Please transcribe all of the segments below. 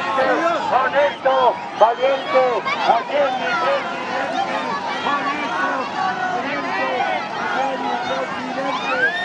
presidente, honesto, valiente, aquí es mi presidente, honesto, valiente, aquí es mi presidente.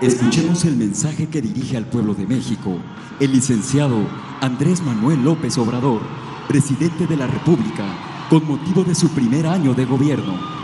Escuchemos el mensaje que dirige al pueblo de México el licenciado Andrés Manuel López Obrador, presidente de la República, con motivo de su primer año de gobierno.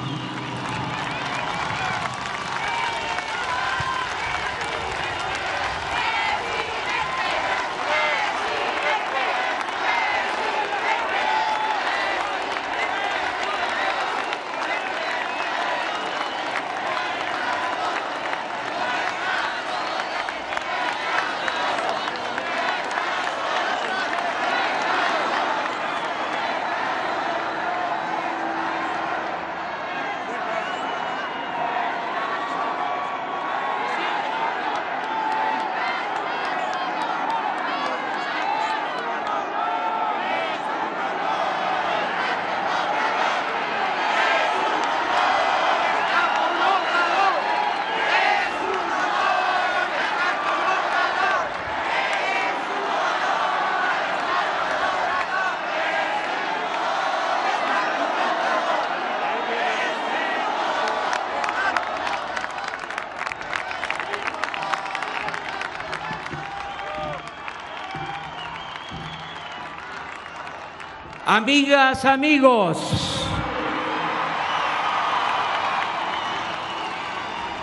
Amigas, amigos,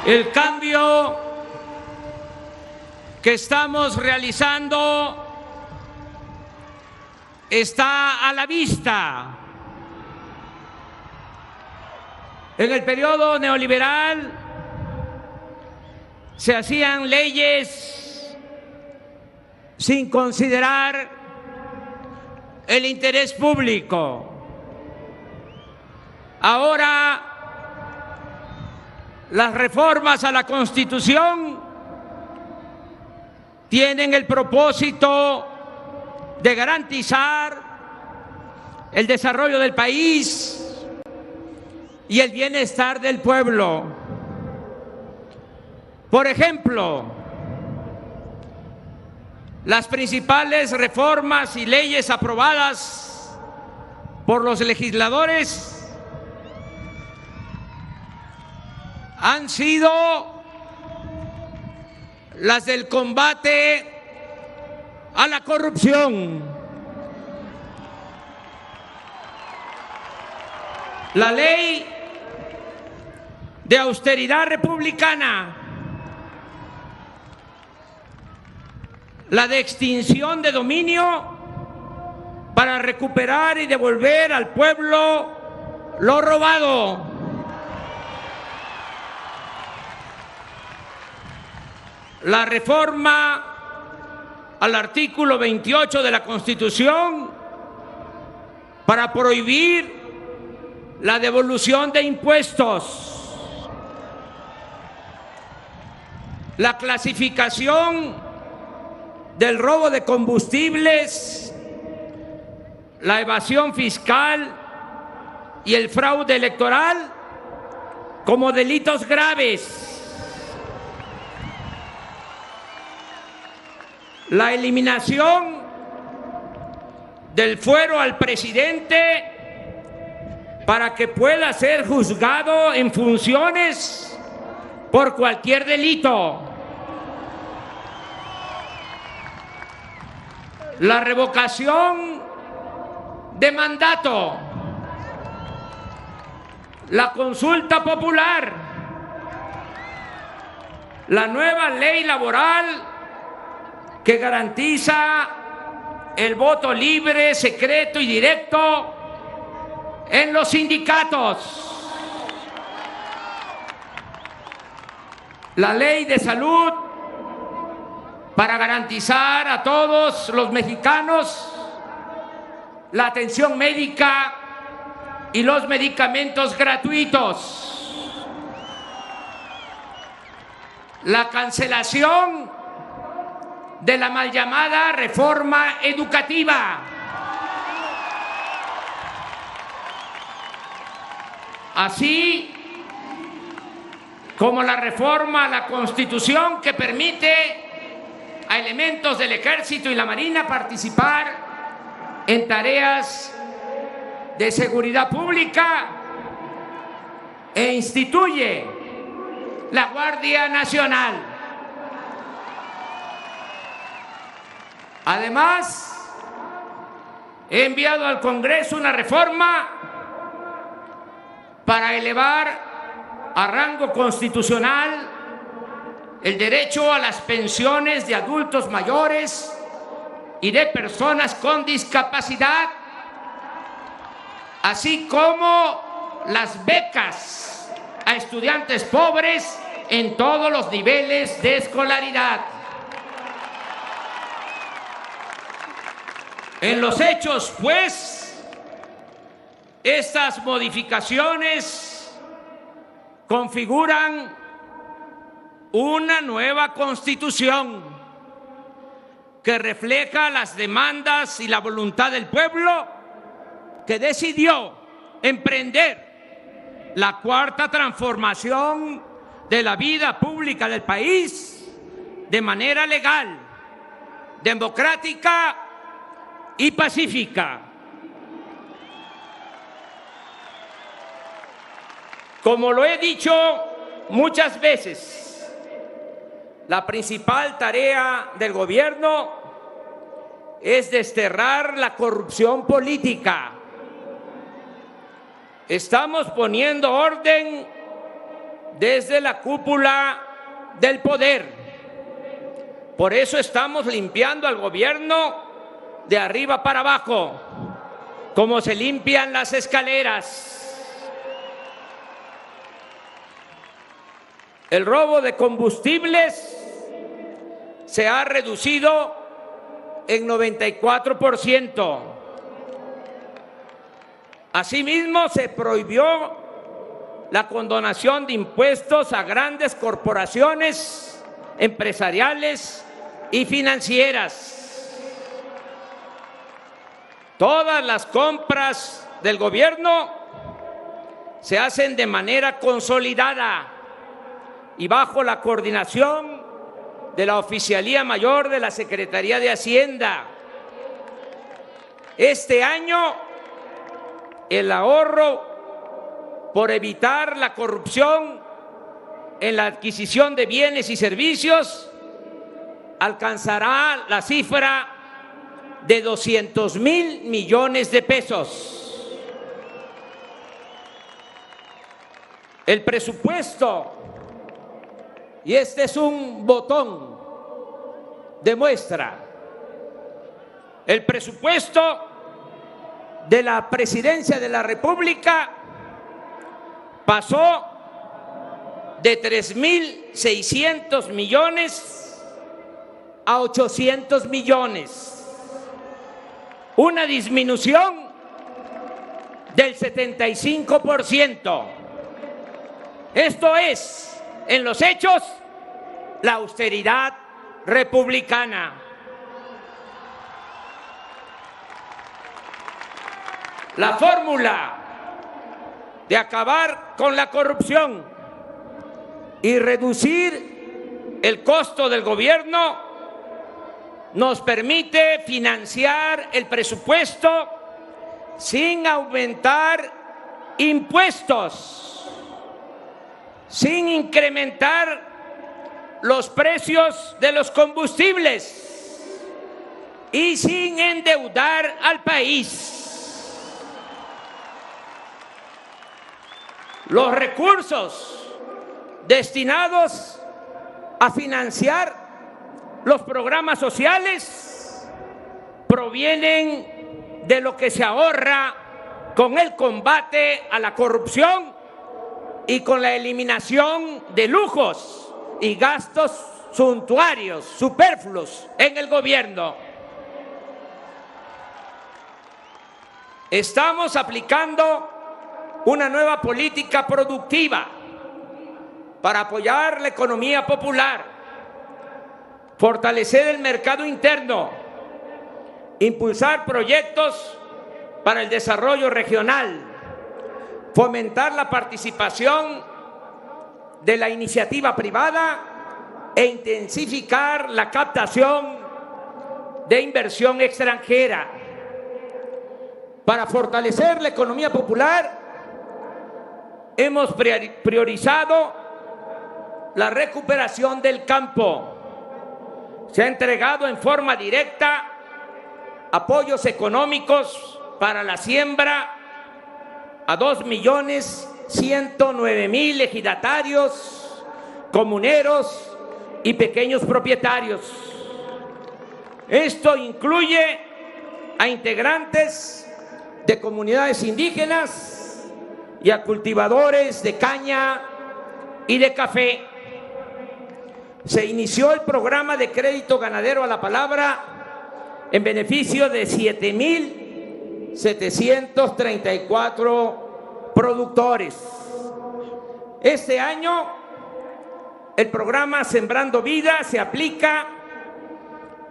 El cambio que estamos realizando está a la vista. En el periodo neoliberal se hacían leyes sin considerar el interés público. Ahora, las reformas a la Constitución tienen el propósito de garantizar el desarrollo del país y el bienestar del pueblo. Por ejemplo, las principales reformas y leyes aprobadas por los legisladores han sido las del combate a la corrupción, la ley de austeridad republicana, la de extinción de dominio para recuperar y devolver al pueblo lo robado, la reforma al artículo 28 de la Constitución para prohibir la devolución de impuestos, la clasificación del robo de combustibles, la evasión fiscal y el fraude electoral como delitos graves, la eliminación del fuero al presidente para que pueda ser juzgado en funciones por cualquier delito, la revocación de mandato, la consulta popular, la nueva ley laboral que garantiza el voto libre, secreto y directo en los sindicatos, la ley de salud para garantizar a todos los mexicanos la atención médica y los medicamentos gratuitos, la cancelación de la mal llamada reforma educativa, así como la reforma a la Constitución que permite a elementos del Ejército y la Marina participar en tareas de seguridad pública e instituye la Guardia Nacional. Además, he enviado al Congreso una reforma para elevar a rango constitucional el derecho a las pensiones de adultos mayores y de personas con discapacidad, así como las becas a estudiantes pobres en todos los niveles de escolaridad. En los hechos, pues, estas modificaciones configuran una nueva Constitución que refleja las demandas y la voluntad del pueblo que decidió emprender la cuarta transformación de la vida pública del país de manera legal, democrática y pacífica. Como lo he dicho muchas veces, la principal tarea del gobierno es desterrar la corrupción política. Estamos poniendo orden desde la cúpula del poder. Por eso estamos limpiando al gobierno de arriba para abajo, como se limpian las escaleras. El robo de combustibles se ha reducido en 94%. Asimismo, se prohibió la condonación de impuestos a grandes corporaciones empresariales y financieras. Todas las compras del gobierno se hacen de manera consolidada y bajo la coordinación de la Oficialía Mayor de la Secretaría de Hacienda. Este año, el ahorro por evitar la corrupción en la adquisición de bienes y servicios alcanzará la cifra de 200,000 millones de pesos. El presupuesto, y este es un botón de muestra, el presupuesto de la Presidencia de la República pasó de 3,600 millones a 800 millones, una disminución del 75%. Esto es, en los hechos, la austeridad republicana. La fórmula de acabar con la corrupción y reducir el costo del gobierno nos permite financiar el presupuesto sin aumentar impuestos, sin incrementar los precios de los combustibles y sin endeudar al país. Los recursos destinados a financiar los programas sociales provienen de lo que se ahorra con el combate a la corrupción y con la eliminación de lujos y gastos suntuarios, superfluos en el gobierno. Estamos aplicando una nueva política productiva para apoyar la economía popular, fortalecer el mercado interno, impulsar proyectos para el desarrollo regional, fomentar la participación de la iniciativa privada e intensificar la captación de inversión extranjera. Para fortalecer la economía popular, hemos priorizado la recuperación del campo. Se ha entregado en forma directa apoyos económicos para la siembra a 2,109,000 ejidatarios, comuneros y pequeños propietarios. Esto incluye a integrantes de comunidades indígenas y a cultivadores de caña y de café. Se inició el programa de crédito ganadero a la palabra en beneficio de 7,734 productores. Este año, el programa Sembrando Vida se aplica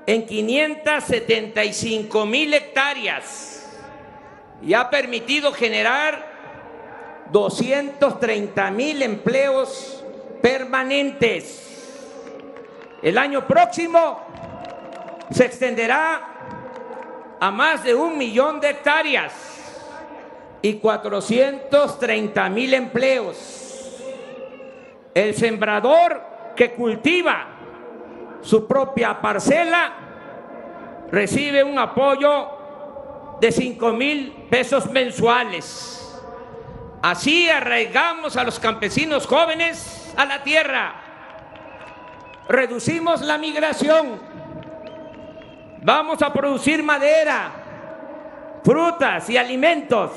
en 575,000 hectáreas y ha permitido generar 230,000 empleos permanentes. El año próximo se extenderá a más de 1,000,000 de hectáreas y 430,000 empleos. El sembrador que cultiva su propia parcela recibe un apoyo de 5,000 pesos mensuales. Así arraigamos a los campesinos jóvenes a la tierra. Reducimos la migración. Vamos a producir madera, frutas y alimentos.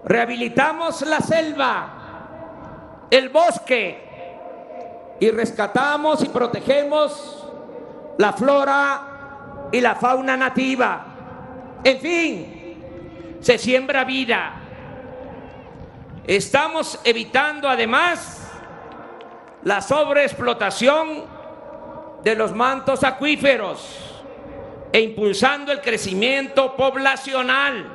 Rehabilitamos la selva, el bosque y rescatamos y protegemos la flora y la fauna nativa. En fin, se siembra vida. Estamos evitando además la sobreexplotación de los mantos acuíferos e impulsando el crecimiento poblacional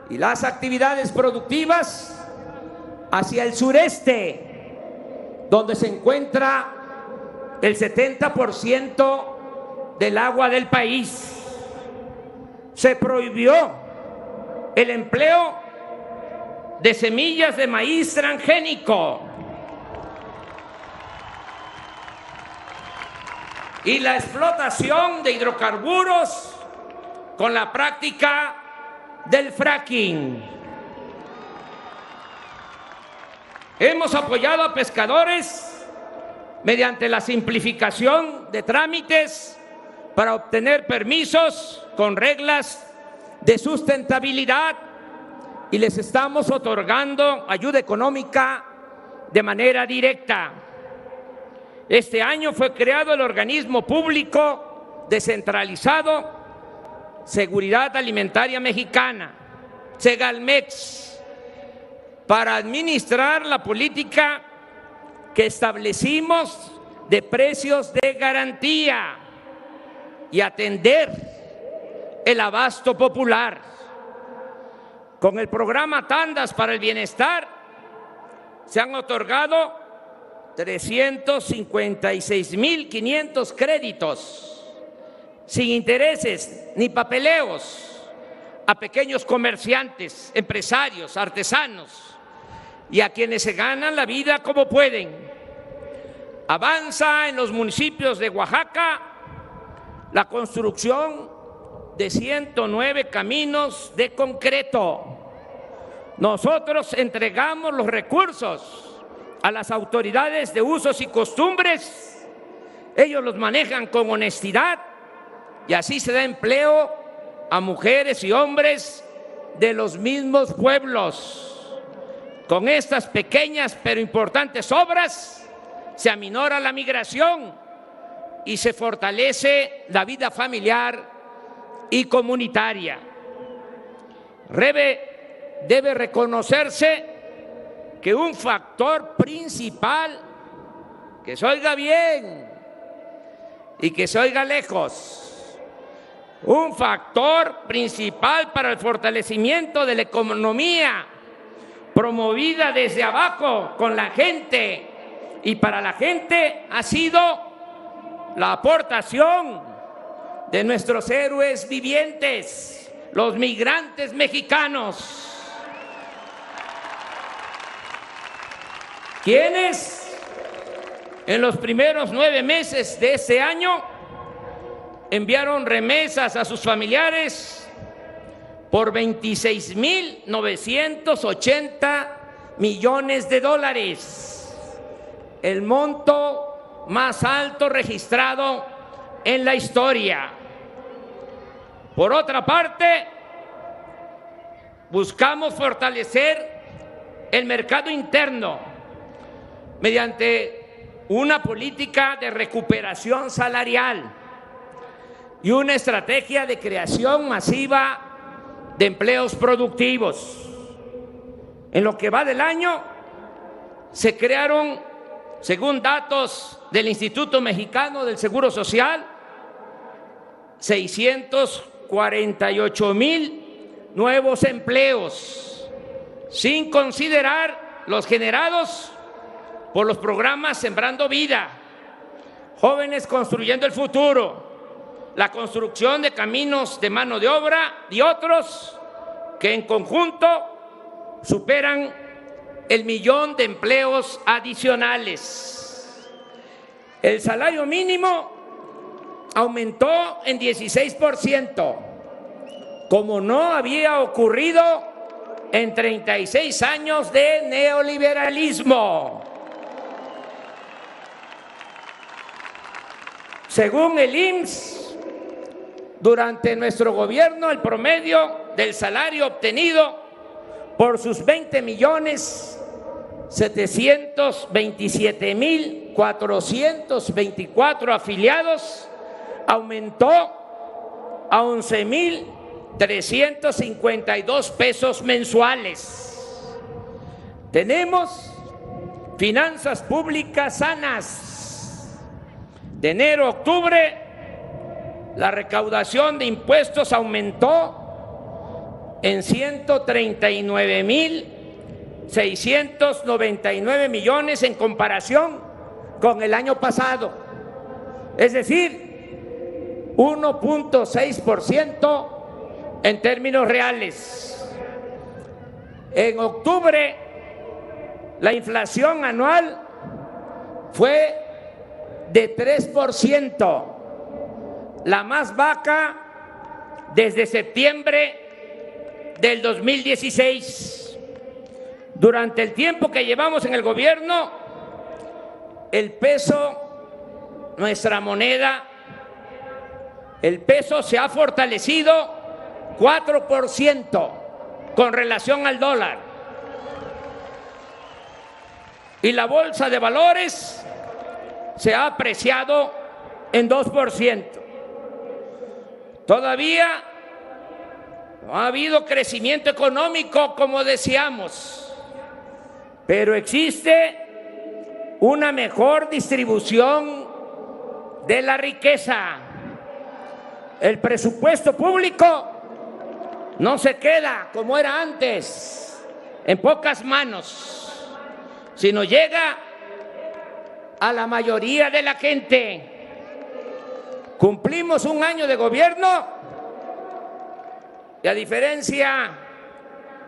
y las actividades productivas hacia el sureste, donde se encuentra el 70% del agua del país. Se prohibió el empleo de semillas de maíz transgénico y la explotación de hidrocarburos con la práctica del fracking. Hemos apoyado a pescadores mediante la simplificación de trámites para obtener permisos con reglas de sustentabilidad y les estamos otorgando ayuda económica de manera directa. Este año fue creado el organismo público descentralizado Seguridad Alimentaria Mexicana, Segalmex, para administrar la política que establecimos de precios de garantía y atender el abasto popular. Con el programa Tandas para el Bienestar se han otorgado 356,500 créditos sin intereses ni papeleos a pequeños comerciantes, empresarios, artesanos y a quienes se ganan la vida como pueden. Avanza en los municipios de Oaxaca la construcción de 109 caminos de concreto. Nosotros entregamos los recursos a las autoridades de usos y costumbres. Ellos los manejan con honestidad y así se da empleo a mujeres y hombres de los mismos pueblos. Con estas pequeñas pero importantes obras se aminora la migración y se fortalece la vida familiar y comunitaria. Debe reconocerse que un factor principal, que se oiga bien y que se oiga lejos, un factor principal para el fortalecimiento de la economía promovida desde abajo con la gente y para la gente ha sido la aportación de nuestros héroes vivientes, los migrantes mexicanos, quienes en los primeros 9 meses de este año enviaron remesas a sus familiares por $26,980 millones, el monto más alto registrado en la historia. Por otra parte, buscamos fortalecer el mercado interno mediante una política de recuperación salarial y una estrategia de creación masiva de empleos productivos. En lo que va del año, se crearon, según datos del Instituto Mexicano del Seguro Social, 648,000 nuevos empleos, sin considerar los generados por los programas Sembrando Vida, Jóvenes Construyendo el Futuro, la construcción de caminos de mano de obra y otros que en conjunto superan el 1,000,000 de empleos adicionales. El salario mínimo aumentó en 16%, como no había ocurrido en 36 años de neoliberalismo. Según el IMSS, durante nuestro gobierno, el promedio del salario obtenido por sus 20.727.424 afiliados aumentó a 11.352 pesos mensuales. Tenemos finanzas públicas sanas. De enero a octubre, la recaudación de impuestos aumentó en 139.699 millones en comparación con el año pasado, es decir, 1.6% en términos reales. En octubre, la inflación anual fue de 3%, la más baja desde septiembre del 2016. Durante el tiempo que llevamos en el gobierno, el peso, nuestra moneda, el peso se ha fortalecido 4% con relación al dólar. Y la bolsa de valores se ha apreciado en 2%. Todavía no ha habido crecimiento económico como deseamos, pero existe una mejor distribución de la riqueza. El presupuesto público no se queda como era antes, en pocas manos, sino llega a la mayoría de la gente. Cumplimos un año de gobierno y, a diferencia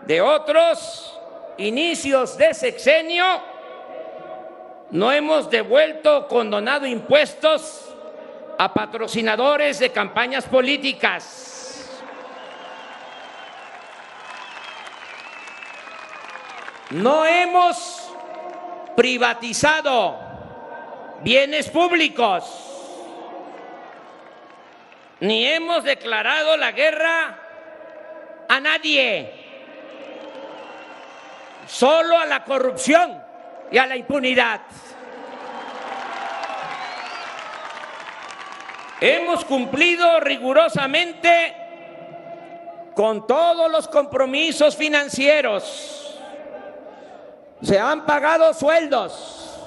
de otros inicios de sexenio, no hemos devuelto o condonado impuestos a patrocinadores de campañas políticas. No hemos privatizado bienes públicos, ni hemos declarado la guerra a nadie, solo a la corrupción y a la impunidad. Hemos cumplido rigurosamente con todos los compromisos financieros. Se han pagado sueldos,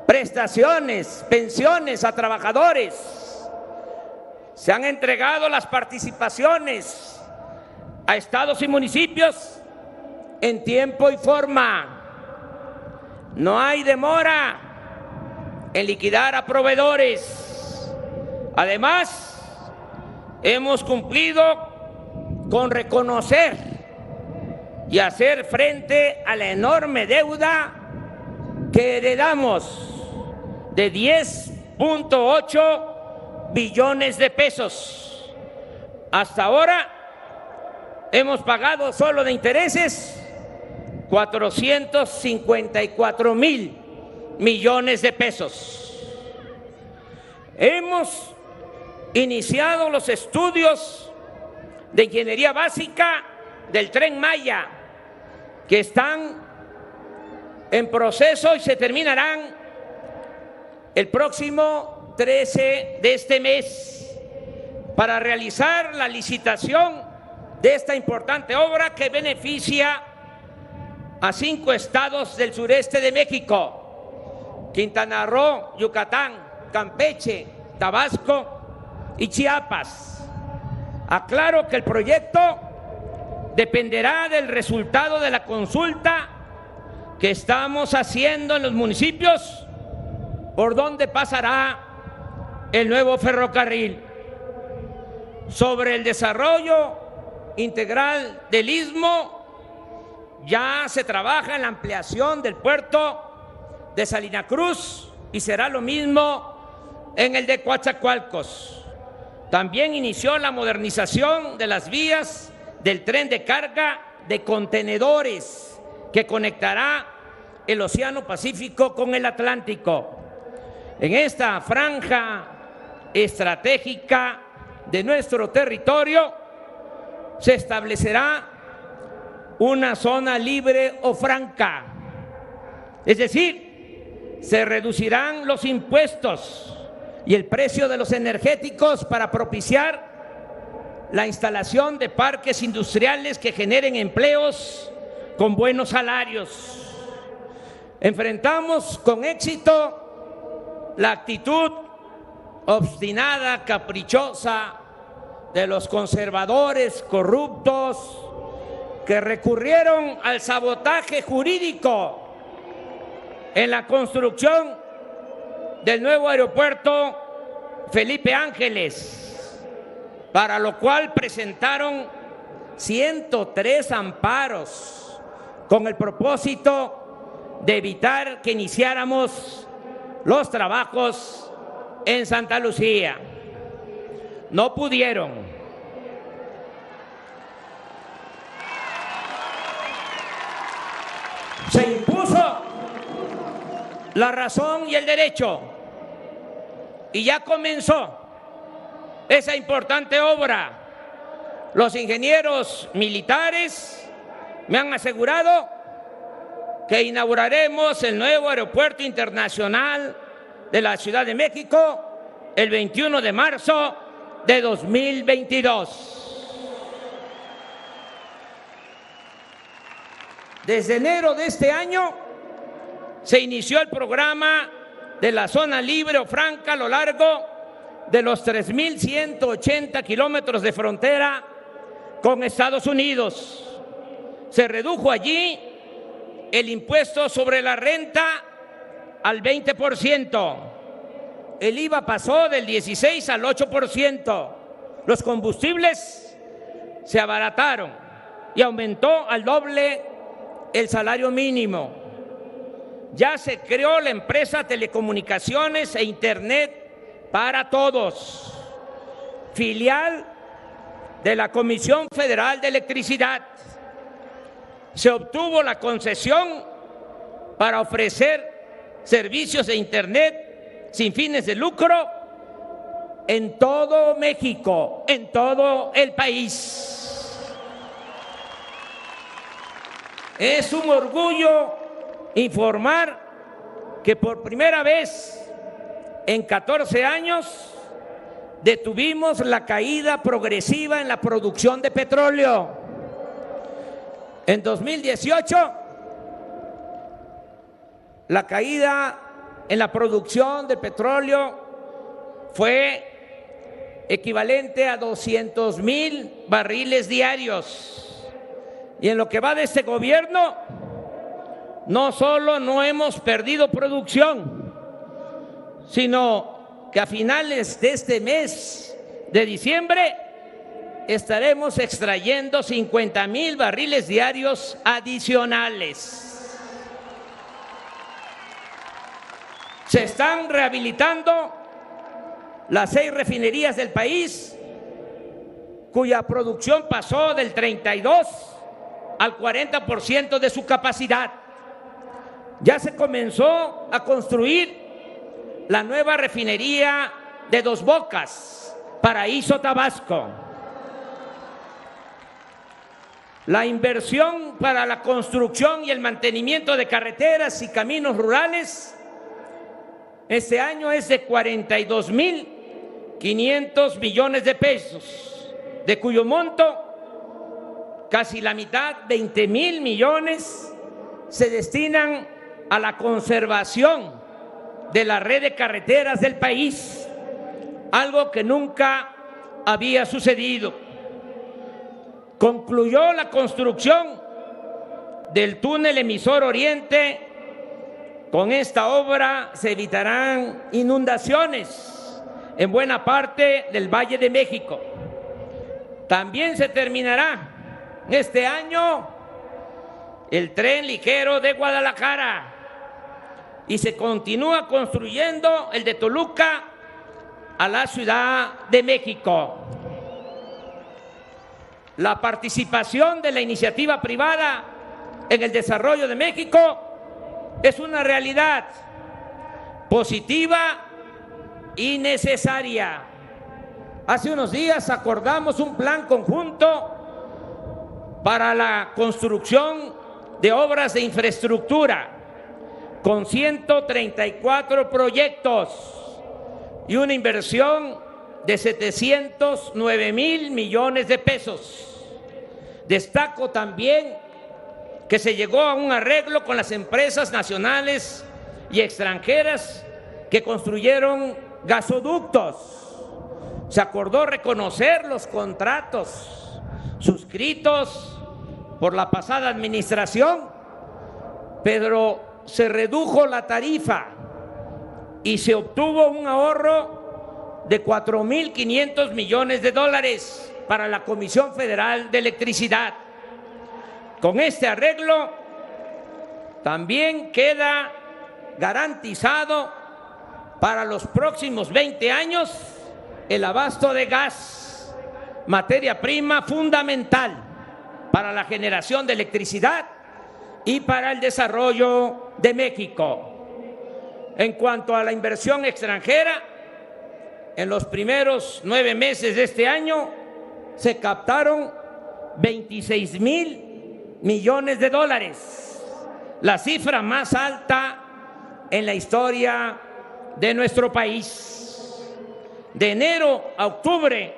prestaciones, pensiones a trabajadores. Se han entregado las participaciones a estados y municipios en tiempo y forma. No hay demora en liquidar a proveedores. Además, hemos cumplido con reconocer y hacer frente a la enorme deuda que heredamos de 10.8 billones de pesos. Hasta ahora hemos pagado solo de intereses 454.000 millones de pesos. Hemos iniciado los estudios de ingeniería básica del Tren Maya, que están en proceso y se terminarán el próximo 13 de este mes, para realizar la licitación de esta importante obra que beneficia a 5 estados del sureste de México: Quintana Roo, Yucatán, Campeche, Tabasco y Chiapas. Aclaro que el proyecto dependerá del resultado de la consulta que estamos haciendo en los municipios por donde pasará el nuevo ferrocarril. Sobre el desarrollo integral del Istmo, ya se trabaja en la ampliación del puerto de Salina Cruz y será lo mismo en el de Coatzacoalcos. También inició la modernización de las vías del tren de carga de contenedores que conectará el Océano Pacífico con el Atlántico. En esta franja estratégica de nuestro territorio se establecerá una zona libre o franca, es decir, se reducirán los impuestos y el precio de los energéticos para propiciar la instalación de parques industriales que generen empleos con buenos salarios. Enfrentamos con éxito la actitud obstinada, caprichosa de los conservadores corruptos que recurrieron al sabotaje jurídico en la construcción del nuevo aeropuerto Felipe Ángeles, para lo cual presentaron 103 amparos con el propósito de evitar que iniciáramos los trabajos en Santa Lucía. No pudieron. Se impuso la razón y el derecho y ya comenzó esa importante obra. Los ingenieros militares me han asegurado que inauguraremos el nuevo aeropuerto internacional de la Ciudad de México el 21 de marzo de 2022. Desde enero de este año se inició el programa de la zona libre o franca a lo largo de los 3.180 kilómetros de frontera con Estados Unidos. Se redujo allí el impuesto sobre la renta al 20%. El IVA pasó del 16 al 8%. Los combustibles se abarataron y aumentó al doble el salario mínimo. Ya se creó la empresa Telecomunicaciones e Internet para Todos, filial de la Comisión Federal de Electricidad. Se obtuvo la concesión para ofrecer servicios de Internet sin fines de lucro en todo México, en todo el país. Es un orgullo informar que por primera vez en 14 años detuvimos la caída progresiva en la producción de petróleo. En 2018, la caída en la producción de petróleo fue equivalente a 200,000 barriles diarios. Y en lo que va de este gobierno, no solo no hemos perdido producción, sino que a finales de este mes de diciembre estaremos extrayendo 50,000 barriles diarios adicionales. Se están rehabilitando las 6 refinerías del país, cuya producción pasó del 32 al 40% de su capacidad. Ya se comenzó a construir la nueva refinería de Dos Bocas, Paraíso, Tabasco. La inversión para la construcción y el mantenimiento de carreteras y caminos rurales este año es de 42,500 millones de pesos, de cuyo monto casi la mitad, 20,000 millones, se destinan a la conservación de la red de carreteras del país, algo que nunca había sucedido. Concluyó la construcción del túnel emisor Oriente. Con esta obra se evitarán inundaciones en buena parte del Valle de México. También se terminará este año el tren ligero de Guadalajara y se continúa construyendo el de Toluca a la Ciudad de México. la participación de la iniciativa privada en el desarrollo de México es una realidad positiva y necesaria. Hace unos días acordamos un plan conjunto para la construcción de obras de infraestructura con 134 proyectos y una inversión de 709,000 millones de pesos. Destaco también que se llegó a un arreglo con las empresas nacionales y extranjeras que construyeron gasoductos. Se acordó reconocer los contratos suscritos por la pasada administración, pero se redujo la tarifa y se obtuvo un ahorro de 4,500 millones de dólares para la Comisión Federal de Electricidad. Con este arreglo también queda garantizado para los próximos 20 años el abasto de gas, materia prima fundamental para la generación de electricidad y para el desarrollo de México. En cuanto a la inversión extranjera, en los primeros 9 meses de este año se captaron 26,000 millones de dólares, la cifra más alta en la historia de nuestro país. De enero a octubre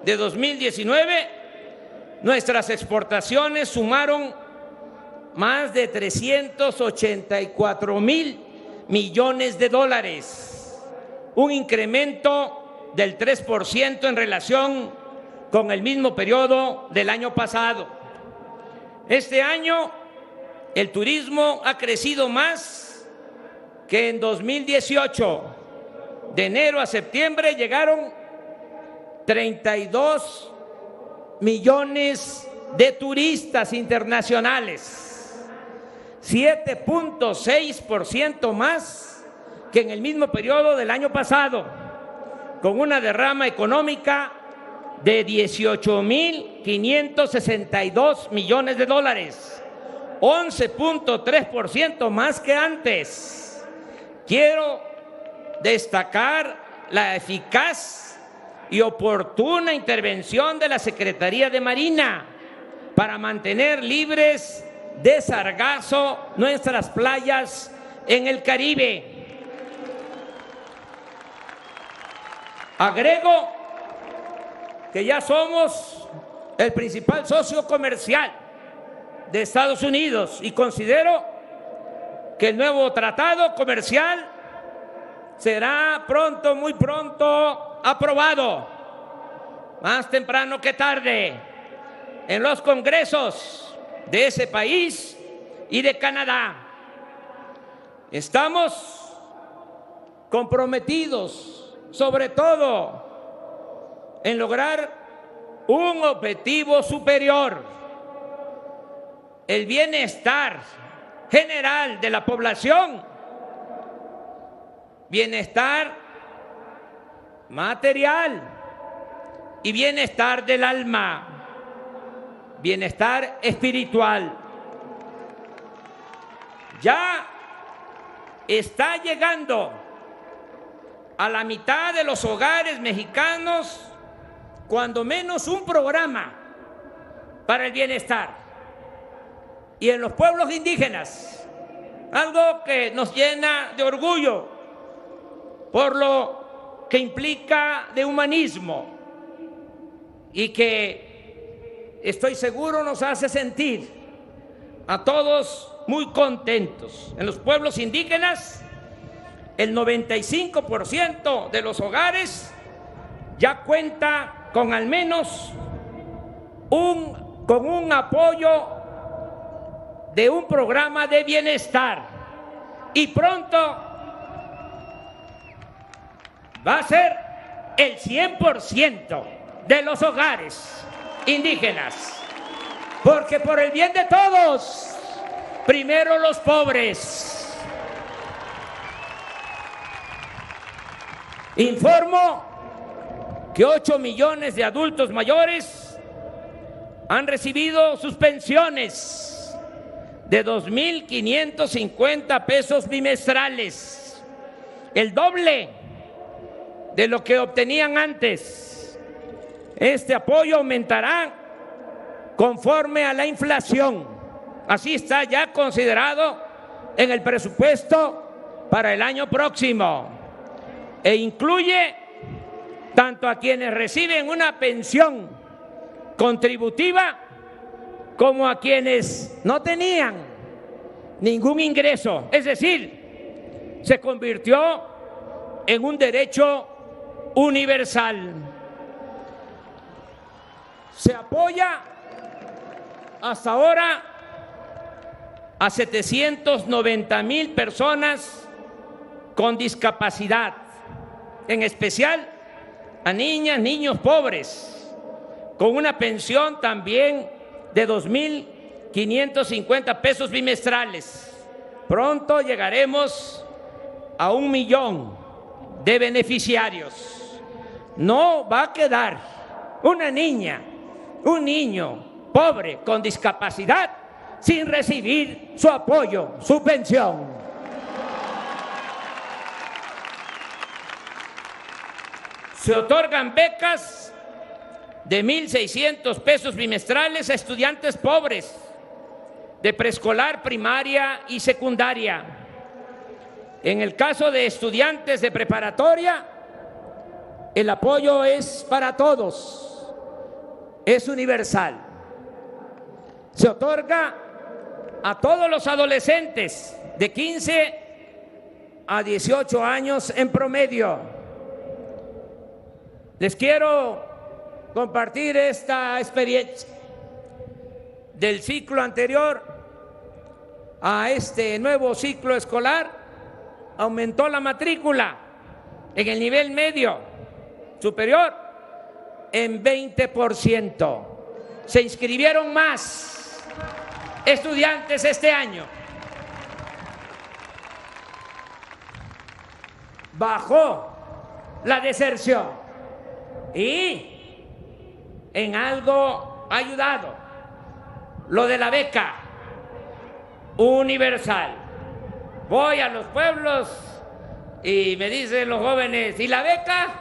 de 2019, nuestras exportaciones sumaron más de 384,000 millones de dólares, un incremento del 3% en relación con el mismo periodo del año pasado. Este año el turismo ha crecido más que en 2018. De enero a septiembre llegaron 32 millones de turistas internacionales, 7.6% más que en el mismo periodo del año pasado, con una derrama económica de 18,562 millones de dólares, 11.3% más que antes. Quiero destacar la eficaz y oportuna intervención de la Secretaría de Marina para mantener libres de sargazo nuestras playas en el Caribe. Agrego que ya somos el principal socio comercial de Estados Unidos y considero que el nuevo tratado comercial será pronto, muy pronto, aprobado, más temprano que tarde, en los congresos de ese país y de Canadá. Estamos comprometidos, sobre todo, en lograr un objetivo superior: el bienestar general de la población, bienestar material y bienestar del alma, bienestar espiritual. Ya está llegando a la mitad de los hogares mexicanos cuando menos un programa para el bienestar. Y en los pueblos indígenas, algo que nos llena de orgullo por lo que implica de humanismo y que estoy seguro nos hace sentir a todos muy contentos. En los pueblos indígenas, el 95% de los hogares ya cuenta con al menos con un apoyo de un programa de bienestar, y pronto va a ser el 100% de los hogares indígenas, porque por el bien de todos, primero los pobres. Informo que 8 millones de adultos mayores han recibido sus pensiones de 2.550 pesos bimestrales, el doble de lo que obtenían antes. Este apoyo aumentará conforme a la inflación. Así está ya considerado en el presupuesto para el año próximo e incluye tanto a quienes reciben una pensión contributiva como a quienes no tenían ningún ingreso. Es decir, se convirtió en un derecho universal. Se apoya hasta ahora a 790,000 personas con discapacidad, en especial a niñas, niños pobres, con una pensión también de 2.550 pesos bimestrales. Pronto llegaremos a 1 millón de beneficiarios. No va a quedar una niña, un niño pobre con discapacidad sin recibir su apoyo, su pensión. Se otorgan becas de 1.600 pesos bimestrales a estudiantes pobres de preescolar, primaria y secundaria. En el caso de estudiantes de preparatoria, el apoyo es para todos, es universal. Se otorga a todos los adolescentes de 15 a 18 años en promedio. Les quiero compartir esta experiencia del ciclo anterior a este nuevo ciclo escolar. Aumentó la matrícula en el nivel medio superior en 20%. Se inscribieron más estudiantes este año. Bajó la deserción y en algo ha ayudado lo de la beca universal. Voy a los pueblos y me dicen los jóvenes, ¿y la beca?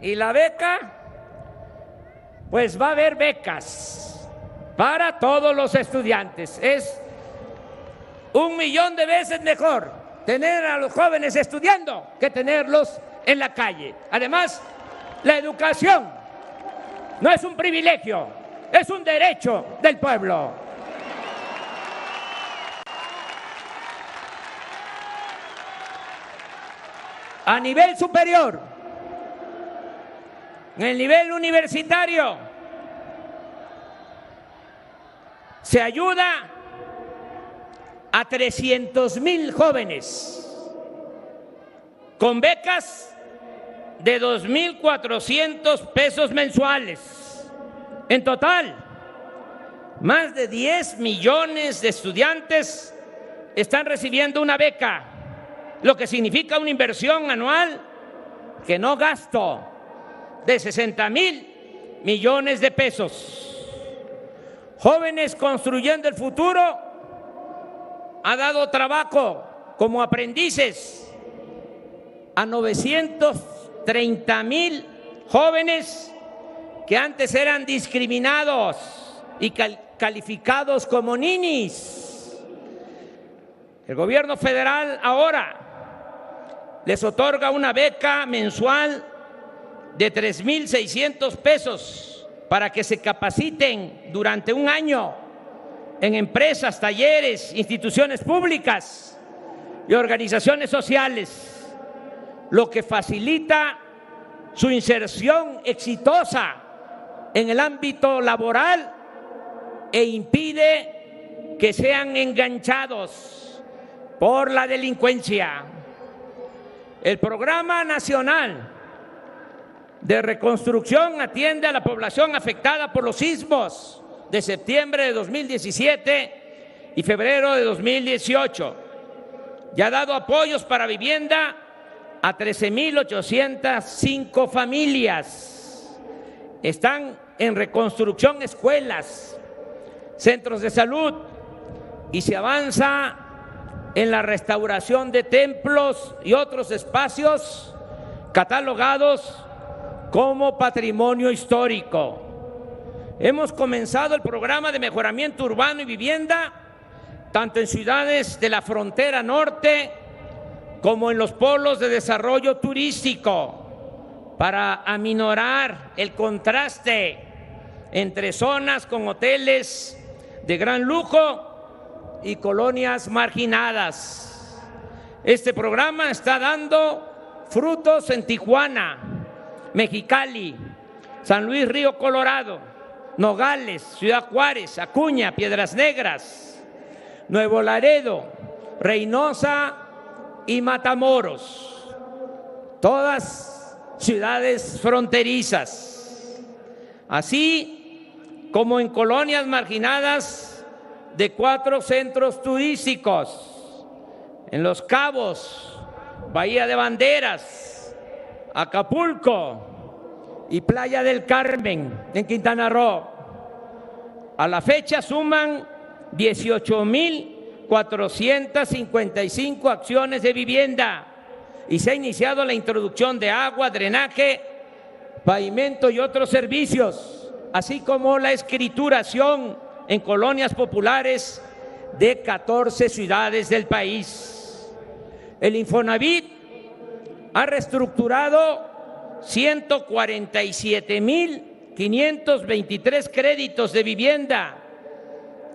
¿Y la beca? Pues va a haber becas para todos los estudiantes. Es 1 millón de veces mejor tener a los jóvenes estudiando que tenerlos en la calle. Además, la educación no es un privilegio, es un derecho del pueblo. A nivel superior, en el nivel universitario, se ayuda a 300,000 jóvenes con becas de 2.400 pesos mensuales. En total, más de 10 millones de estudiantes están recibiendo una beca, lo que significa una inversión anual que no gasto de 60,000 millones de pesos. Jóvenes Construyendo el Futuro ha dado trabajo como aprendices a 930,000 jóvenes que antes eran discriminados y calificados como ninis. El gobierno federal ahora les otorga una beca mensual de 3.600 pesos para que se capaciten durante 1 año en empresas, talleres, instituciones públicas y organizaciones sociales, lo que facilita su inserción exitosa en el ámbito laboral e impide que sean enganchados por la delincuencia. El Programa Nacional de Reconstrucción atiende a la población afectada por los sismos de septiembre de 2017 y febrero de 2018. Ya ha dado apoyos para vivienda a 13.805 familias. Están en reconstrucción escuelas, centros de salud, y se avanza en la restauración de templos y otros espacios catalogados como patrimonio histórico. Hemos comenzado el programa de mejoramiento urbano y vivienda tanto en ciudades de la frontera norte como en los polos de desarrollo turístico para aminorar el contraste entre zonas con hoteles de gran lujo y colonias marginadas. Este programa está dando frutos en Tijuana, Mexicali, San Luis Río Colorado, Nogales, Ciudad Juárez, Acuña, Piedras Negras, Nuevo Laredo, Reynosa y Matamoros, todas ciudades fronterizas, así como en colonias marginadas de 4 centros turísticos, en Los Cabos, Bahía de Banderas, Acapulco y Playa del Carmen, en Quintana Roo. A la fecha suman 18,455 acciones de vivienda y se ha iniciado la introducción de agua, drenaje, pavimento y otros servicios, así como la escrituración en colonias populares de 14 ciudades del país. El Infonavit ha reestructurado 147,523 créditos de vivienda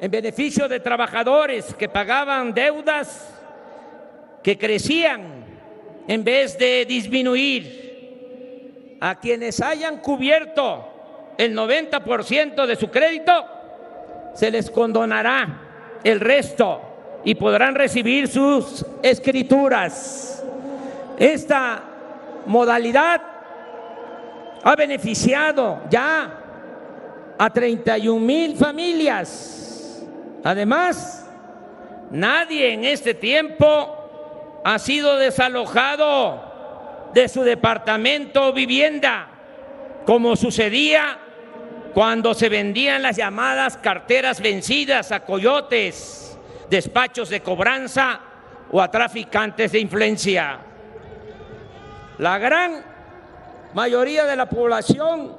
en beneficio de trabajadores que pagaban deudas que crecían en vez de disminuir. A quienes hayan cubierto el 90% de su crédito, se les condonará el resto y podrán recibir sus escrituras. Esta modalidad ha beneficiado ya a 31,000 familias. Además, nadie en este tiempo ha sido desalojado de su departamento o vivienda, como sucedía cuando se vendían las llamadas carteras vencidas a coyotes, despachos de cobranza o a traficantes de influencia. La gran mayoría de la población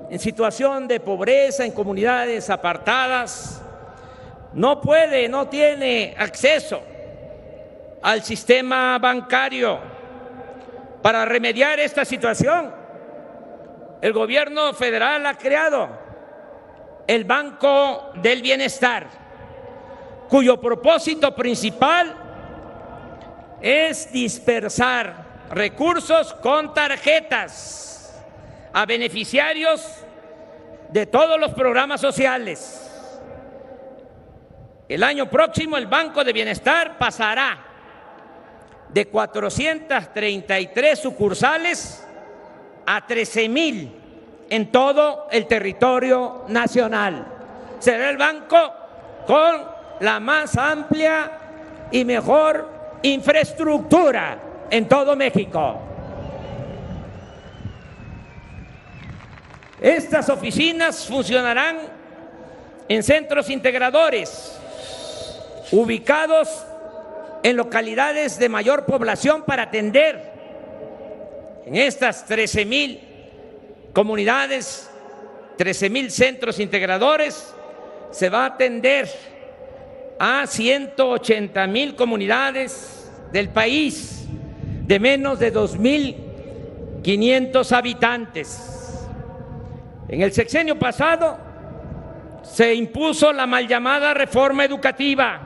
en situación de pobreza, en comunidades apartadas, no tiene acceso al sistema bancario. Para remediar esta situación, el gobierno federal ha creado el Banco del Bienestar, cuyo propósito principal es dispersar recursos con tarjetas a beneficiarios de todos los programas sociales. El año próximo el Banco de Bienestar pasará de 433 sucursales a 13,000 en todo el territorio nacional. Será el banco con la más amplia y mejor infraestructura en todo México. Estas oficinas funcionarán en centros integradores ubicados en localidades de mayor población para atender en estas 13,000 comunidades, 13,000 centros integradores. Se va a atender a 180,000 comunidades del país de menos de 2,500 habitantes. En el sexenio pasado se impuso la mal llamada reforma educativa,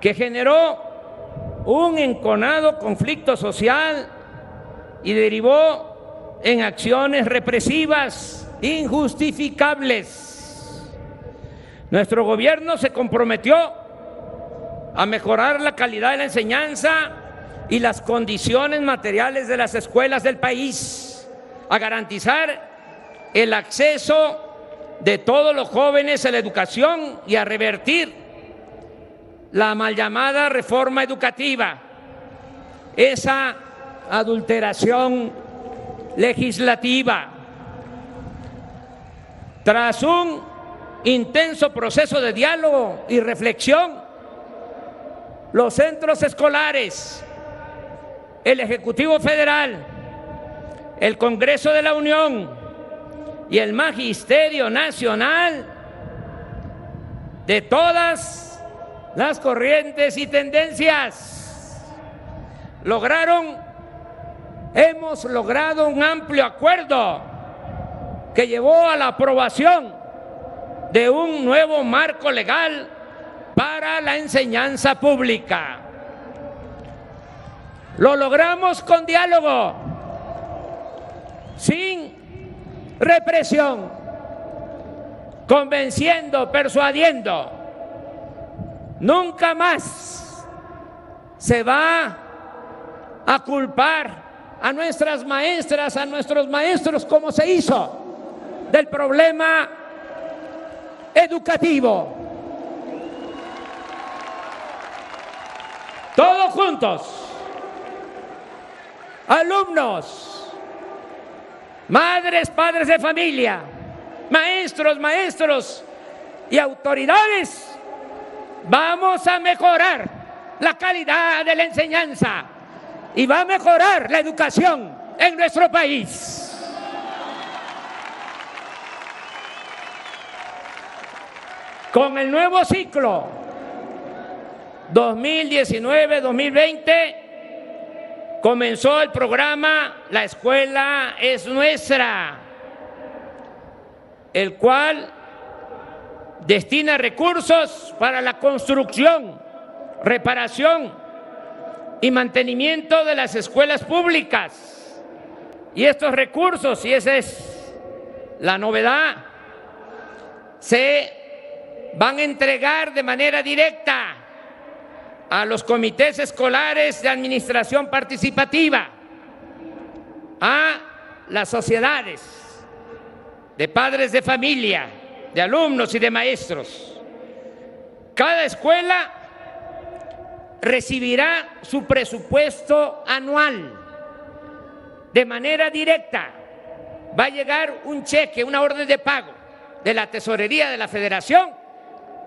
que generó un enconado conflicto social y derivó en acciones represivas injustificables. Nuestro gobierno se comprometió a mejorar la calidad de la enseñanza y las condiciones materiales de las escuelas del país, a garantizar el acceso de todos los jóvenes a la educación y a revertir la mal llamada reforma educativa, esa adulteración legislativa. Tras un intenso proceso de diálogo y reflexión, los centros escolares, el Ejecutivo Federal, el Congreso de la Unión y el Magisterio Nacional de todas las corrientes y tendencias hemos logrado un amplio acuerdo que llevó a la aprobación de un nuevo marco legal para la enseñanza pública. Lo logramos con diálogo, sin represión, convenciendo, persuadiendo. Nunca más se va a culpar a nuestras maestras, a nuestros maestros, como se hizo, del problema educativo. Todos juntos, alumnos, madres, padres de familia, maestros y autoridades, vamos a mejorar la calidad de la enseñanza y va a mejorar la educación en nuestro país. Con el nuevo ciclo 2019-2020 comenzó el programa La Escuela es Nuestra, el cual destina recursos para la construcción, reparación y mantenimiento de las escuelas públicas. Y estos recursos, y esa es la novedad, se van a entregar de manera directa a los comités escolares de administración participativa, a las sociedades de padres de familia, de alumnos y de maestros. Cada escuela recibirá su presupuesto anual de manera directa. Va a llegar un cheque, una orden de pago de la Tesorería de la Federación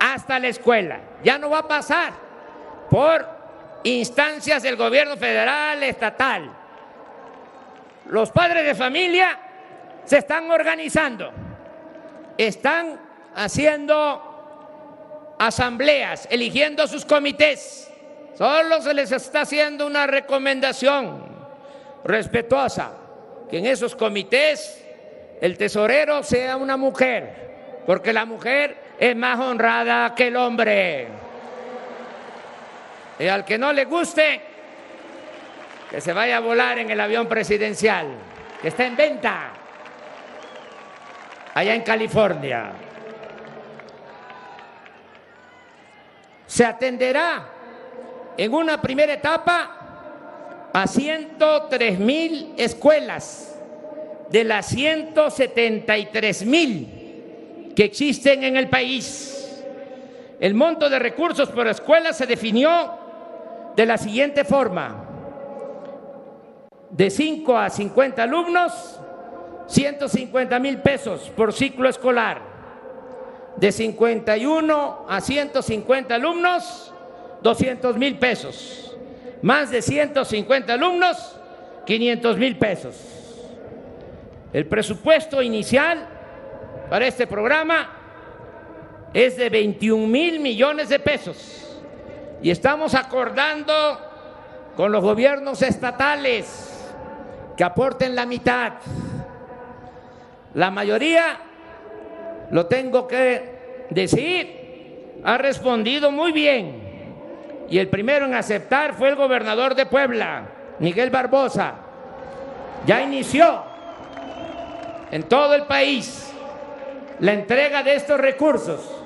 hasta la escuela. Ya no va a pasar por instancias del gobierno federal, estatal. Los padres de familia se están organizando, están haciendo asambleas, eligiendo sus comités. Solo se les está haciendo una recomendación respetuosa, que en esos comités el tesorero sea una mujer, porque la mujer es más honrada que el hombre. Y al que no le guste, que se vaya a volar en el avión presidencial, que está en venta allá en California. Se atenderá en una primera etapa a 103,000 escuelas de las 173,000 que existen en el país. El monto de recursos por escuela se definió de la siguiente forma: de 5 a 50 alumnos, 150,000 pesos por ciclo escolar; de 51 a 150 alumnos, 200,000 pesos; más de 150 alumnos, 500,000 pesos. El presupuesto inicial para este programa es de 21,000 millones de pesos. Y estamos acordando con los gobiernos estatales que aporten la mitad. La mayoría, lo tengo que decir, ha respondido muy bien. Y el primero en aceptar fue el gobernador de Puebla, Miguel Barbosa. Ya inició en todo el país la entrega de estos recursos.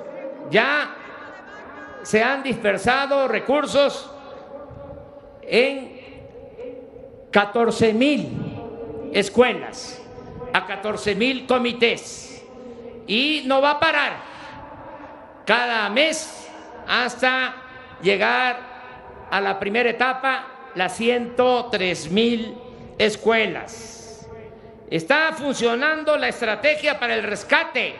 Ya se han dispersado recursos en 14,000 escuelas, a 14,000 comités, y no va a parar cada mes hasta llegar a la primera etapa, las 103,000 escuelas. Está funcionando la estrategia para el rescate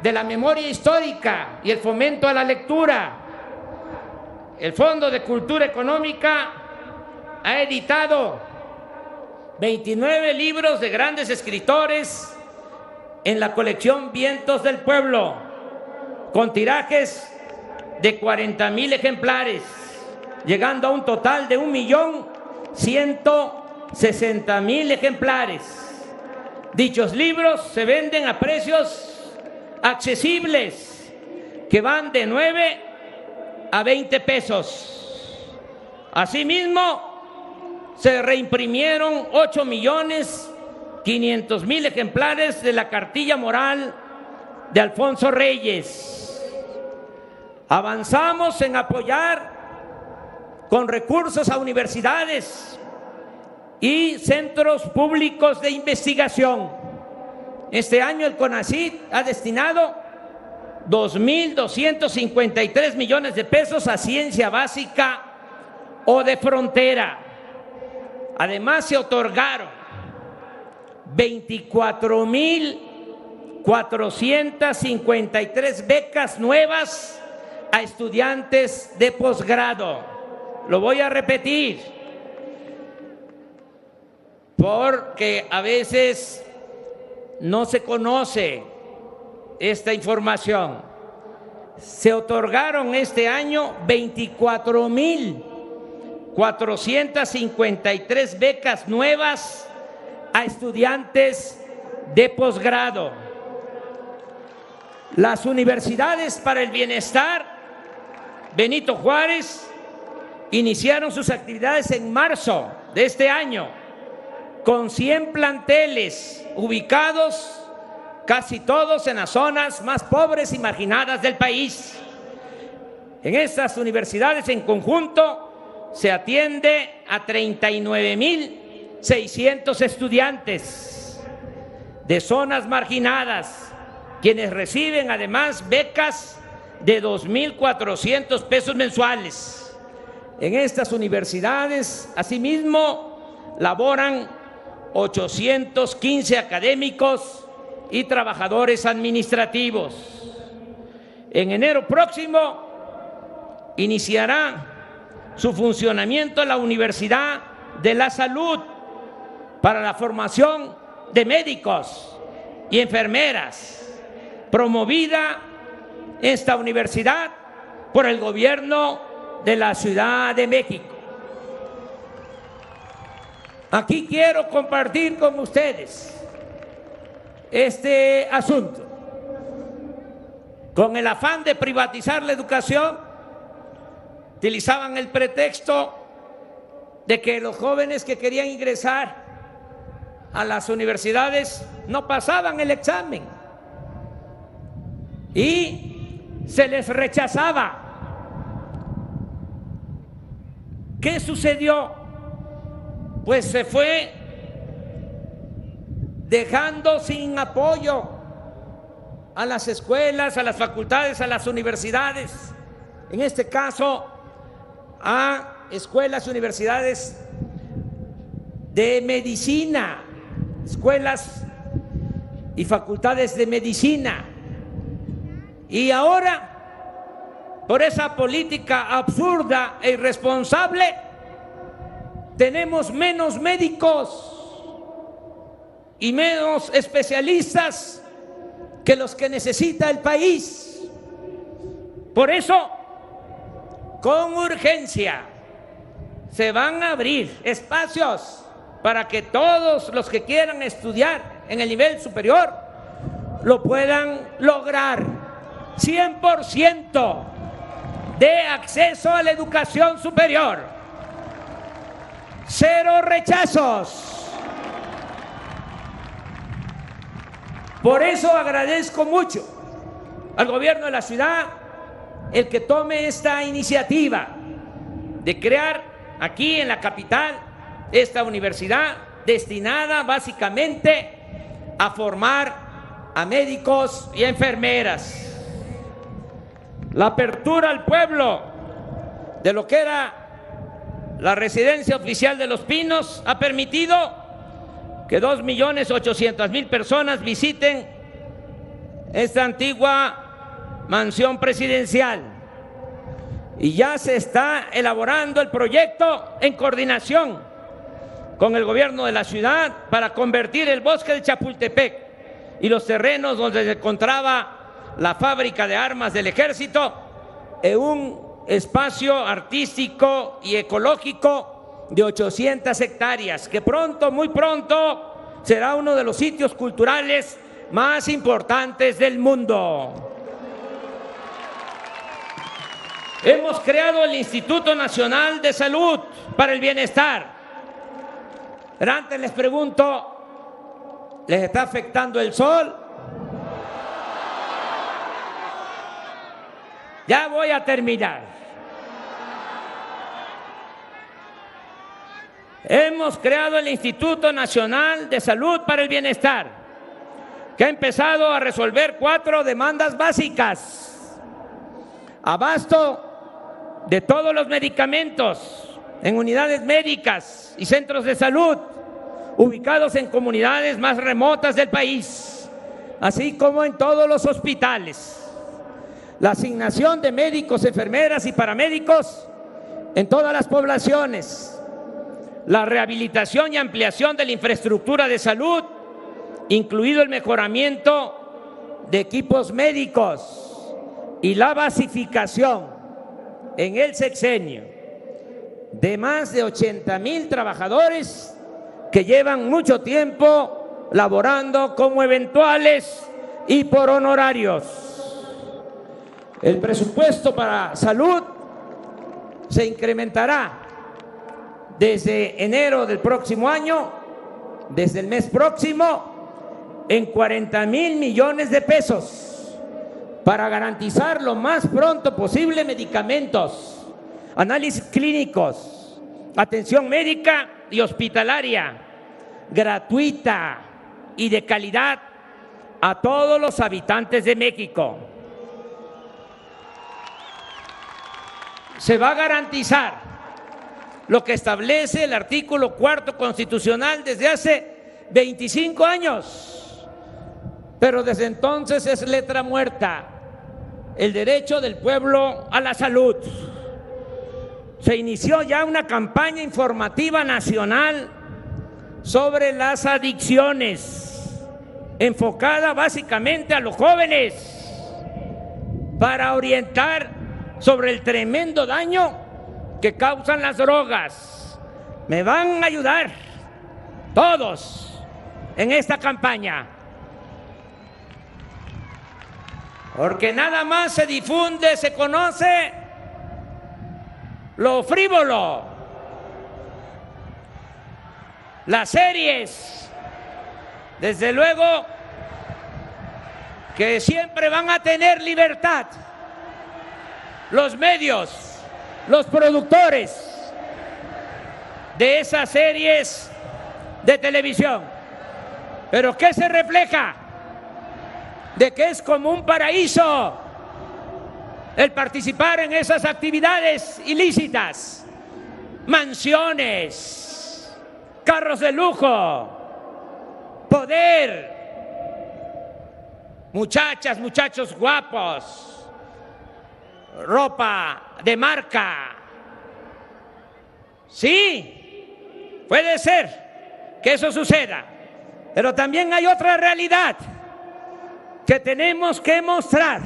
de la memoria histórica y el fomento a la lectura. El Fondo de Cultura Económica ha editado 29 libros de grandes escritores en la colección Vientos del Pueblo, con tirajes de 40,000 ejemplares, llegando a un total de 1.160.000 ejemplares. Dichos libros se venden a precios accesibles, que van de 9 a 20 pesos. Asimismo, se reimprimieron 8.500.000 ejemplares de la cartilla moral de Alfonso Reyes. Avanzamos en apoyar con recursos a universidades y centros públicos de investigación. Este año el CONACYT ha destinado 2.253 millones de pesos a ciencia básica o de frontera. Además, se otorgaron 24.453 becas nuevas a estudiantes de posgrado. Lo voy a repetir, porque a veces no se conoce esta información. Se otorgaron este año 24.453 becas nuevas a estudiantes de posgrado. Las universidades para el bienestar Benito Juárez iniciaron sus actividades en marzo de este año, con 100 planteles ubicados casi todos en las zonas más pobres y marginadas del país. En estas universidades en conjunto se atiende a 39.600 estudiantes de zonas marginadas, quienes reciben además becas de 2.400 pesos mensuales. En estas universidades, asimismo, laboran 815 académicos y trabajadores administrativos. En enero próximo iniciará su funcionamiento la Universidad de la Salud para la formación de médicos y enfermeras, promovida esta universidad por el gobierno de la Ciudad de México. Aquí quiero compartir con ustedes este asunto. Con el afán de privatizar la educación, utilizaban el pretexto de que los jóvenes que querían ingresar a las universidades no pasaban el examen y se les rechazaba. ¿Qué sucedió? Pues se fue dejando sin apoyo a las escuelas, a las facultades, a las universidades, en este caso a escuelas y universidades de medicina, escuelas y facultades de medicina. Y ahora, por esa política absurda e irresponsable, tenemos menos médicos y menos especialistas que los que necesita el país. Por eso, con urgencia, se van a abrir espacios para que todos los que quieran estudiar en el nivel superior lo puedan lograr. 100% de acceso a la educación superior. 0 rechazos. Por eso agradezco mucho al gobierno de la ciudad el que tome esta iniciativa de crear aquí en la capital esta universidad destinada básicamente a formar a médicos y enfermeras. La apertura al pueblo de lo que era la residencia oficial de Los Pinos ha permitido que 2.800.000 personas visiten esta antigua mansión presidencial y ya se está elaborando el proyecto en coordinación con el gobierno de la ciudad para convertir el bosque de Chapultepec y los terrenos donde se encontraba la fábrica de armas del ejército en un espacio artístico y ecológico de 800 hectáreas, que pronto, muy pronto, será uno de los sitios culturales más importantes del mundo. Hemos creado el Instituto Nacional de Salud para el Bienestar. Pero antes les pregunto, ¿les está afectando el sol? Ya voy a terminar. Hemos creado el Instituto Nacional de Salud para el Bienestar, que ha empezado a resolver 4 demandas básicas: abasto de todos los medicamentos en unidades médicas y centros de salud ubicados en comunidades más remotas del país, así como en todos los hospitales; la asignación de médicos, enfermeras y paramédicos en todas las poblaciones; la rehabilitación y ampliación de la infraestructura de salud, incluido el mejoramiento de equipos médicos; y la basificación en el sexenio de más de 80,000 trabajadores que llevan mucho tiempo laborando como eventuales y por honorarios. El presupuesto para salud se incrementará desde enero del próximo año, desde el mes próximo, en 40,000 millones de pesos para garantizar lo más pronto posible medicamentos, análisis clínicos, atención médica y hospitalaria gratuita y de calidad a todos los habitantes de México. Se va a garantizar lo que establece el artículo 4º constitucional desde hace 25 años, pero desde entonces es letra muerta: el derecho del pueblo a la salud. Se inició ya una campaña informativa nacional sobre las adicciones, enfocada básicamente a los jóvenes, para orientar sobre el tremendo daño que causan las drogas. Me van a ayudar todos en esta campaña, porque nada más se difunde, se conoce lo frívolo, las series, desde luego que siempre van a tener libertad los medios, los productores de esas series de televisión. ¿Pero qué se refleja? De que es como un paraíso el participar en esas actividades ilícitas: mansiones, carros de lujo, poder, muchachas, muchachos guapos, ropa de marca. Sí, puede ser que eso suceda, pero también hay otra realidad que tenemos que mostrar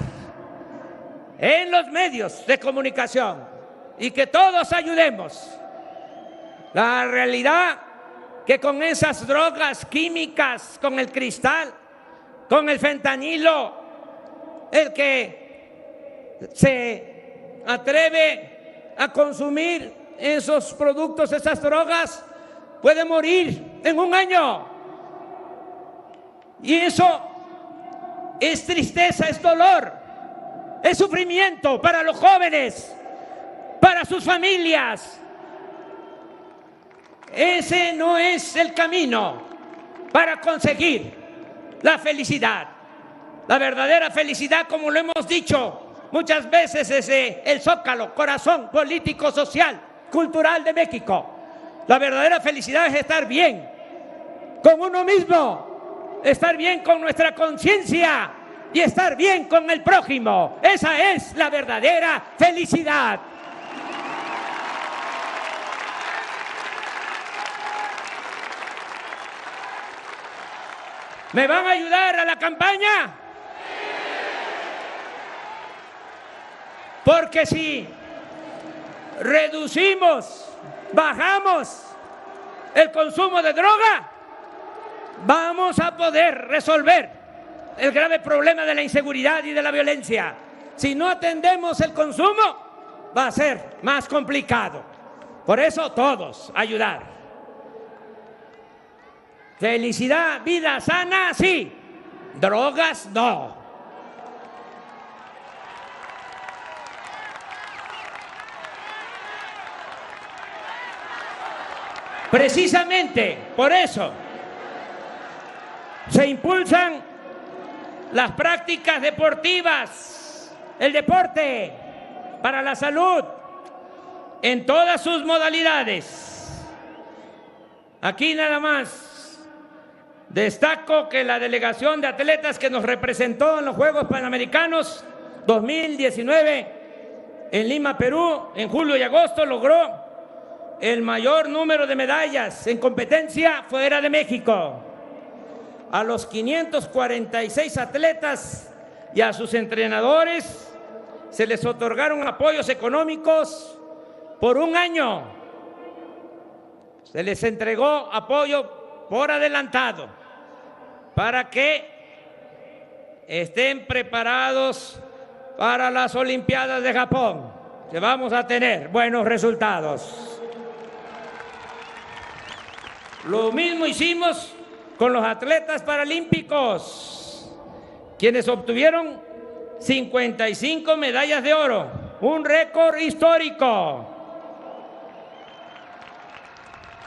en los medios de comunicación y que todos ayudemos. La realidad que con esas drogas químicas, con el cristal, con el fentanilo, el que se atreve a consumir esos productos, esas drogas, puede morir en un año. Y eso es tristeza, es dolor, es sufrimiento para los jóvenes, para sus familias. Ese no es el camino para conseguir la felicidad. La verdadera felicidad, como lo hemos dicho muchas veces desde el Zócalo, corazón político, social, cultural de México, la verdadera felicidad es estar bien con uno mismo, estar bien con nuestra conciencia, y estar bien con el prójimo. Esa es la verdadera felicidad. ¿Me van a ayudar a la campaña? Porque si reducimos, bajamos el consumo de droga, vamos a poder resolver el grave problema de la inseguridad y de la violencia. Si no atendemos el consumo, va a ser más complicado. Por eso todos ayudar. Felicidad, vida sana, sí. Drogas, no. Precisamente por eso se impulsan las prácticas deportivas, el deporte para la salud en todas sus modalidades. Aquí nada más destaco que la delegación de atletas que nos representó en los Juegos Panamericanos 2019 en Lima, Perú, en julio y agosto, logró el mayor número de medallas en competencia fuera de México. A los 546 atletas y a sus entrenadores se les otorgaron apoyos económicos por un año. Se les entregó apoyo por adelantado para que estén preparados para las Olimpiadas de Japón, que vamos a tener buenos resultados. Lo mismo hicimos con los atletas paralímpicos, quienes obtuvieron 55 medallas de oro, un récord histórico.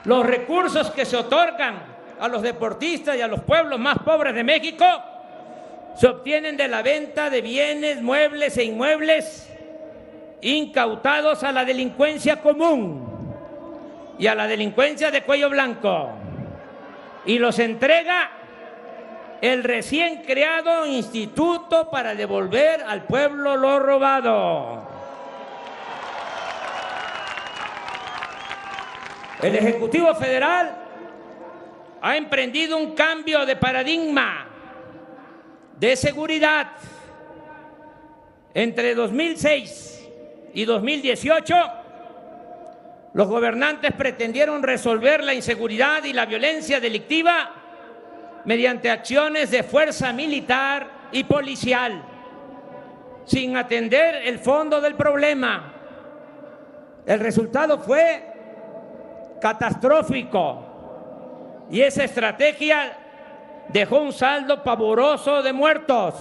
Los recursos que se otorgan a los deportistas y a los pueblos más pobres de México se obtienen de la venta de bienes, muebles e inmuebles incautados a la delincuencia común y a la delincuencia de cuello blanco, y los entrega el recién creado Instituto para devolver al pueblo lo robado. El Ejecutivo Federal ha emprendido un cambio de paradigma de seguridad. Entre 2006 y 2018, los gobernantes pretendieron resolver la inseguridad y la violencia delictiva mediante acciones de fuerza militar y policial, sin atender el fondo del problema. El resultado fue catastrófico y esa estrategia dejó un saldo pavoroso de muertos,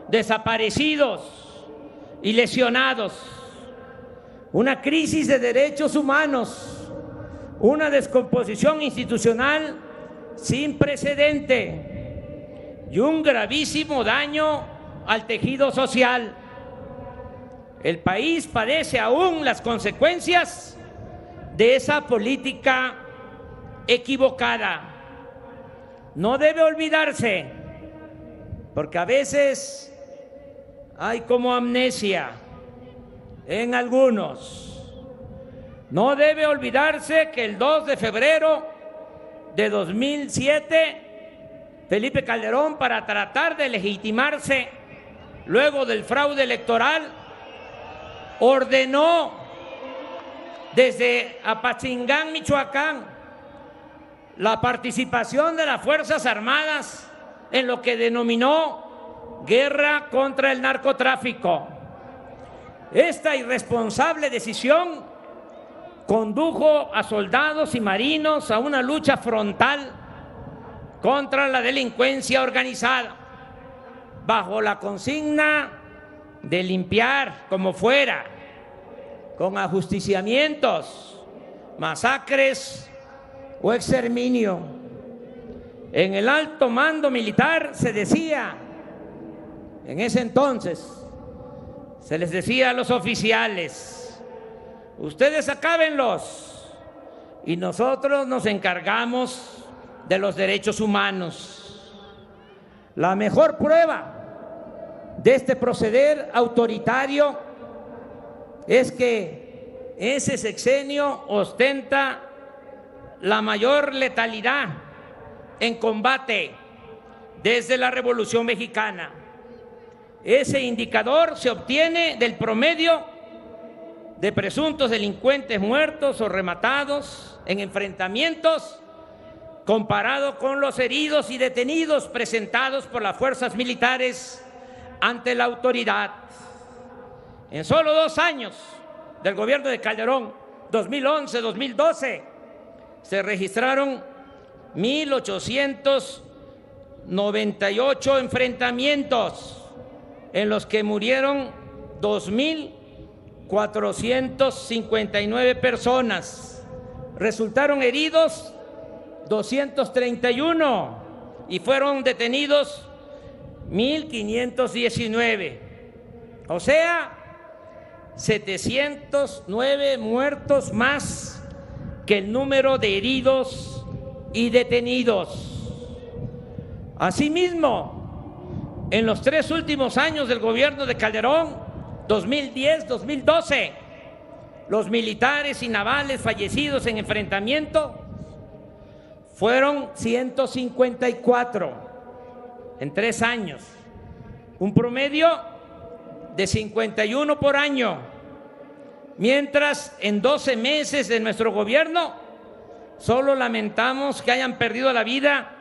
desaparecidos y lesionados, una crisis de derechos humanos, una descomposición institucional sin precedente y un gravísimo daño al tejido social. El país padece aún las consecuencias de esa política equivocada. No debe olvidarse, porque a veces hay como amnesia en algunos. No debe olvidarse que el 2 de febrero de 2007, Felipe Calderón, para tratar de legitimarse luego del fraude electoral, ordenó desde Apatzingán, Michoacán, la participación de las Fuerzas Armadas en lo que denominó guerra contra el narcotráfico. Esta irresponsable decisión condujo a soldados y marinos a una lucha frontal contra la delincuencia organizada, bajo la consigna de limpiar como fuera, con ajusticiamientos, masacres o exterminio. En el alto mando militar se decía, en ese entonces, se les decía a los oficiales: ustedes acábenlos y nosotros nos encargamos de los derechos humanos. La mejor prueba de este proceder autoritario es que ese sexenio ostenta la mayor letalidad en combate desde la Revolución Mexicana. Ese indicador se obtiene del promedio de presuntos delincuentes muertos o rematados en enfrentamientos comparado con los heridos y detenidos presentados por las fuerzas militares ante la autoridad. En solo 2 años del gobierno de Calderón, 2011-2012, se registraron 1,898 enfrentamientos en los que murieron 2,459 personas. Resultaron heridos 231 y fueron detenidos 1,519. O sea, 709 muertos más que el número de heridos y detenidos. Asimismo, en los 3 últimos años del gobierno de Calderón, 2010-2012, los militares y navales fallecidos en enfrentamiento fueron 154 en 3 años, un promedio de 51 por año, mientras en 12 meses de nuestro gobierno solo lamentamos que hayan perdido la vida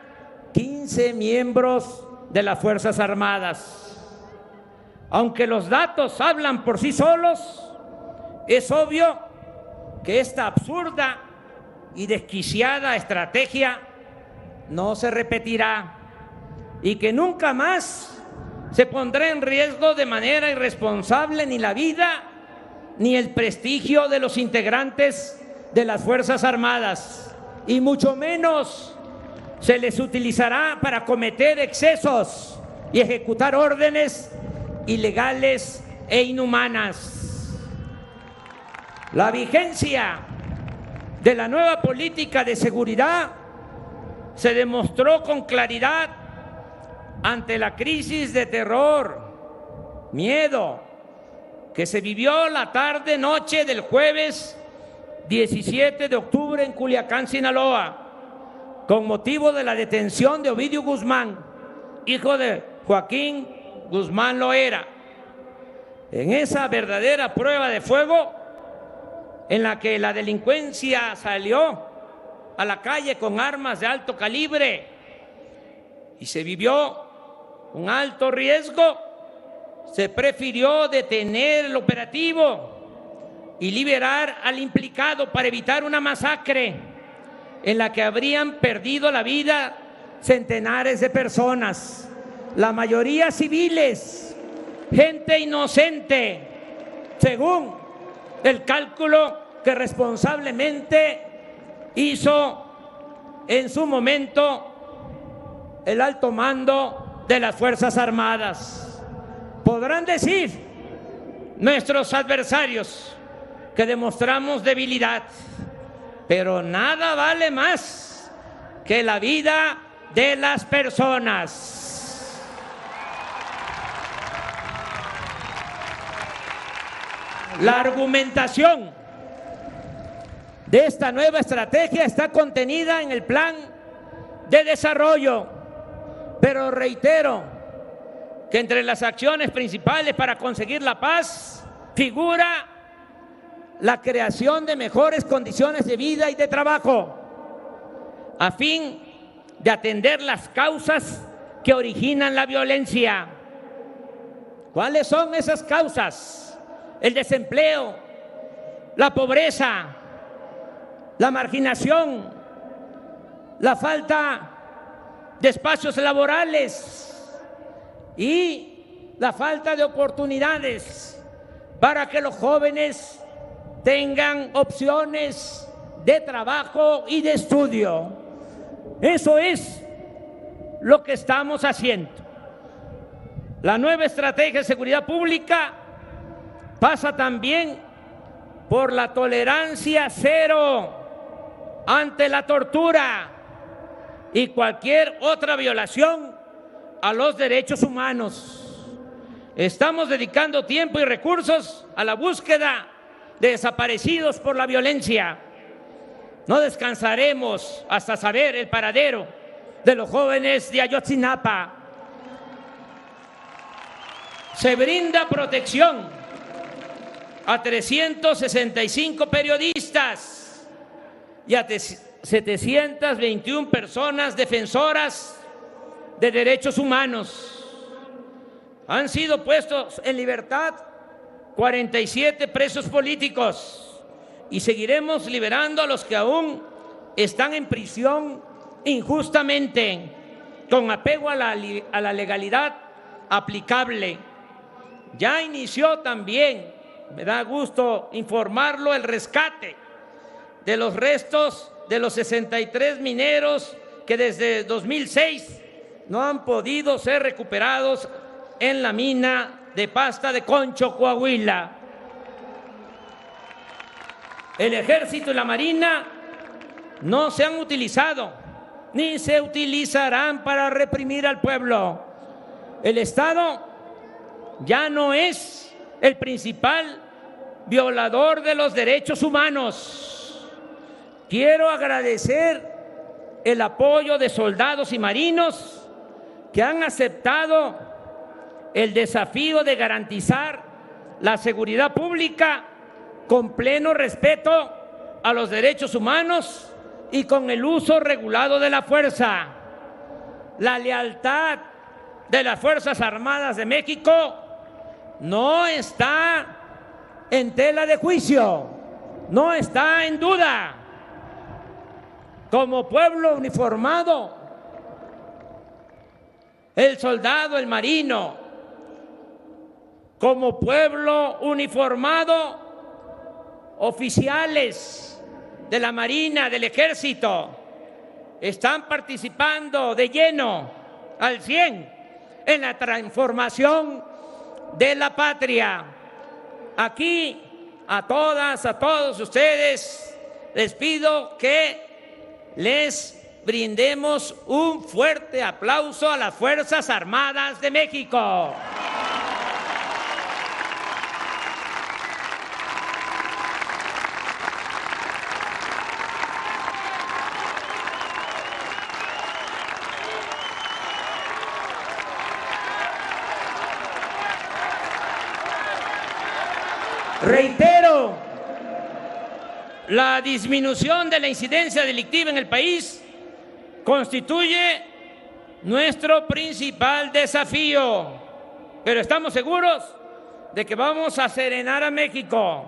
15 miembros de las Fuerzas Armadas. Aunque los datos hablan por sí solos, es obvio que esta absurda y desquiciada estrategia no se repetirá y que nunca más se pondrá en riesgo de manera irresponsable ni la vida ni el prestigio de los integrantes de las Fuerzas Armadas, y mucho menos se les utilizará para cometer excesos y ejecutar órdenes ilegales e inhumanas. La vigencia de la nueva política de seguridad se demostró con claridad ante la crisis de terror, miedo, que se vivió la tarde-noche del jueves 17 de octubre en Culiacán, Sinaloa, con motivo de la detención de Ovidio Guzmán, hijo de Joaquín Guzmán Loera. En esa verdadera prueba de fuego en la que la delincuencia salió a la calle con armas de alto calibre y se vivió un alto riesgo, se prefirió detener el operativo y liberar al implicado para evitar una masacre en la que habrían perdido la vida centenares de personas, la mayoría civiles, gente inocente, según el cálculo que responsablemente hizo en su momento el alto mando de las Fuerzas Armadas. Podrán decir nuestros adversarios que demostramos debilidad, pero nada vale más que la vida de las personas. La argumentación de esta nueva estrategia está contenida en el plan de desarrollo, pero reitero que entre las acciones principales para conseguir la paz figura la creación de mejores condiciones de vida y de trabajo, a fin de atender las causas que originan la violencia. ¿Cuáles son esas causas? El desempleo, la pobreza, la marginación, la falta de espacios laborales y la falta de oportunidades para que los jóvenes tengan opciones de trabajo y de estudio. Eso es lo que estamos haciendo. La nueva estrategia de seguridad pública pasa también por la tolerancia cero ante la tortura y cualquier otra violación a los derechos humanos. Estamos dedicando tiempo y recursos a la búsqueda de desaparecidos por la violencia. No descansaremos hasta saber el paradero de los jóvenes de Ayotzinapa. Se brinda protección a 365 periodistas y a 721 personas defensoras de derechos humanos. Han sido puestos en libertad 47 presos políticos y seguiremos liberando a los que aún están en prisión injustamente, con apego a la legalidad aplicable. Ya inició también, me da gusto informarlo, el rescate de los restos de los 63 mineros que desde 2006 no han podido ser recuperados en la mina de Pasta de Concho, Coahuila. El Ejército y la Marina no se han utilizado ni se utilizarán para reprimir al pueblo. El Estado ya no es el principal violador de los derechos humanos. Quiero agradecer el apoyo de soldados y marinos que han aceptado el desafío de garantizar la seguridad pública con pleno respeto a los derechos humanos y con el uso regulado de la fuerza. La lealtad de las Fuerzas Armadas de México no está en tela de juicio, no está en duda. Como pueblo uniformado, el soldado, el marino, como pueblo uniformado, oficiales de la Marina, del Ejército, están participando de lleno, al 100%, en la transformación de la patria. Aquí, a todas, a todos ustedes, les pido que les brindemos un fuerte aplauso a las Fuerzas Armadas de México. Reitero, la disminución de la incidencia delictiva en el país constituye nuestro principal desafío, pero estamos seguros de que vamos a serenar a México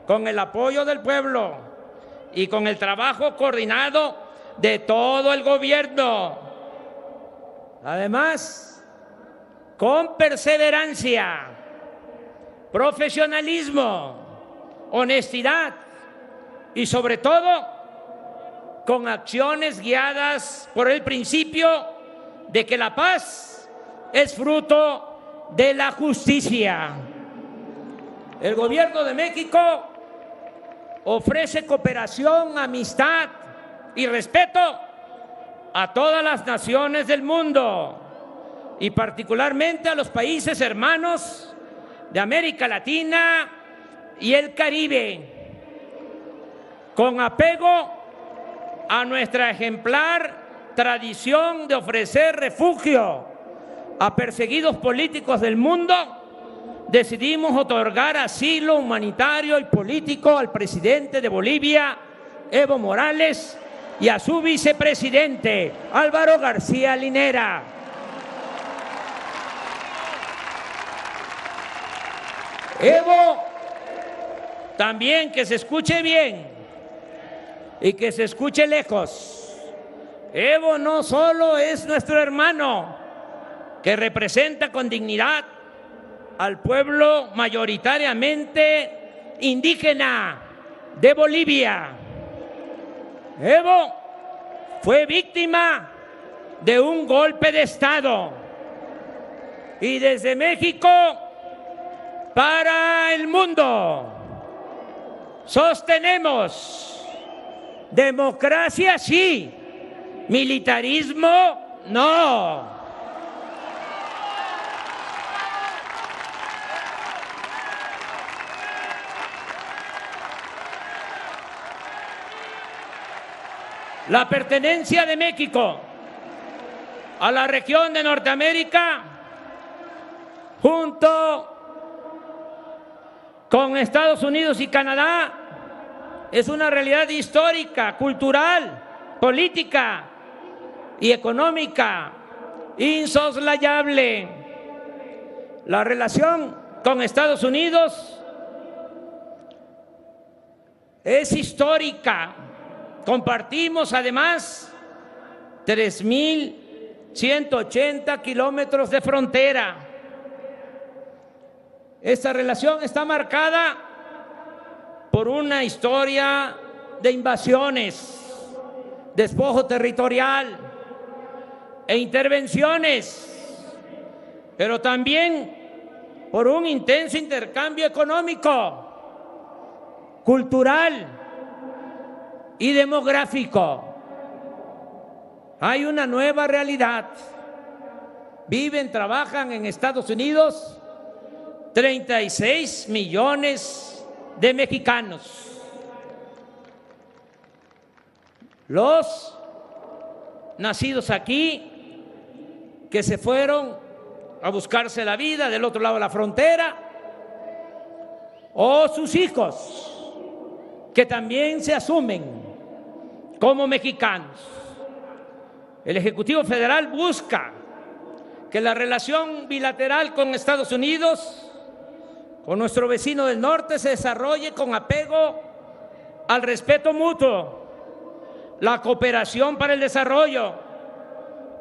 con el apoyo del pueblo y con el trabajo coordinado de todo el gobierno. Además, con perseverancia, profesionalismo, honestidad y sobre todo con acciones guiadas por el principio de que la paz es fruto de la justicia. El Gobierno de México ofrece cooperación, amistad y respeto a todas las naciones del mundo y particularmente a los países hermanos de América Latina y el Caribe, con apego a nuestra ejemplar tradición de ofrecer refugio a perseguidos políticos del mundo, decidimos otorgar asilo humanitario y político al presidente de Bolivia, Evo Morales, y a su vicepresidente, Álvaro García Linera. Evo, también que se escuche bien y que se escuche lejos. Evo no solo es nuestro hermano, que representa con dignidad al pueblo mayoritariamente indígena de Bolivia. Evo fue víctima de un golpe de Estado y desde México para el mundo sostenemos: democracia sí, militarismo no. La pertenencia de México a la región de Norteamérica, junto con Estados Unidos y Canadá, es una realidad histórica, cultural, política y económica insoslayable. La relación con Estados Unidos es histórica. Compartimos además 3.180 kilómetros de frontera. Esta relación está marcada por una historia de invasiones, despojo territorial e intervenciones, pero también por un intenso intercambio económico, cultural y demográfico. Hay una nueva realidad. Viven, trabajan en Estados Unidos 36 millones de mexicanos. Los nacidos aquí, que se fueron a buscarse la vida del otro lado de la frontera, o sus hijos, que también se asumen como mexicanos. El Ejecutivo Federal busca que la relación bilateral con Estados Unidos, con nuestro vecino del norte, se desarrolle con apego al respeto mutuo, la cooperación para el desarrollo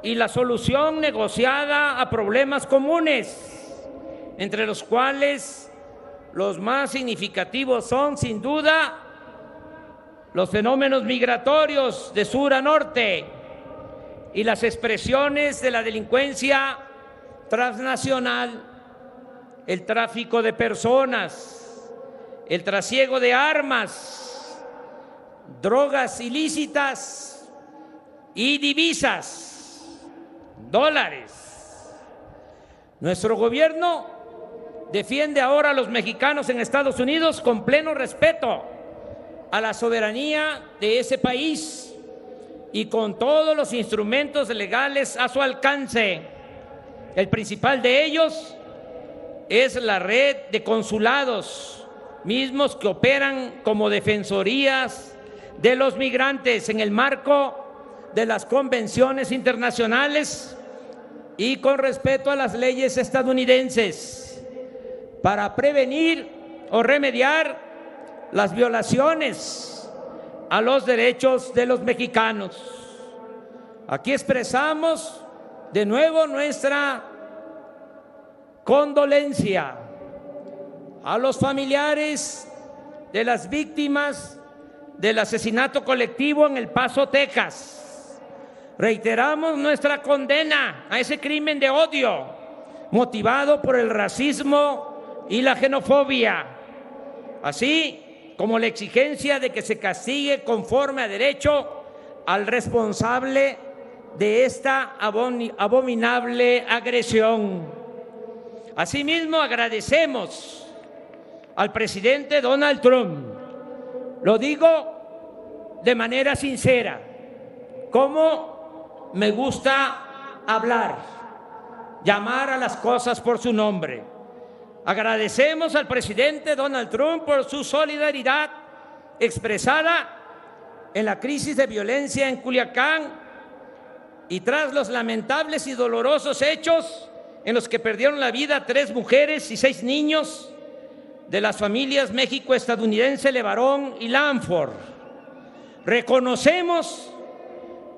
y la solución negociada a problemas comunes, entre los cuales los más significativos son, sin duda, los fenómenos migratorios de sur a norte y las expresiones de la delincuencia transnacional, el tráfico de personas, el trasiego de armas, drogas ilícitas y divisas, dólares. Nuestro gobierno defiende ahora a los mexicanos en Estados Unidos con pleno respeto a la soberanía de ese país y con todos los instrumentos legales a su alcance. El principal de ellos es la red de consulados, mismos que operan como defensorías de los migrantes en el marco de las convenciones internacionales y con respeto a las leyes estadounidenses, para prevenir o remediar las violaciones a los derechos de los mexicanos. Aquí expresamos de nuevo nuestra condolencia a los familiares de las víctimas del asesinato colectivo en El Paso, Texas. Reiteramos nuestra condena a ese crimen de odio motivado por el racismo y la xenofobia, así como la exigencia de que se castigue conforme a derecho al responsable de esta abominable agresión. Asimismo, agradecemos al presidente Donald Trump, lo digo de manera sincera, como me gusta hablar, llamar a las cosas por su nombre. Agradecemos al presidente Donald Trump por su solidaridad expresada en la crisis de violencia en Culiacán y tras los lamentables y dolorosos hechos en los que perdieron la vida 3 mujeres y 6 niños de las familias méxico-estadounidense Levarón y Lanford. Reconocemos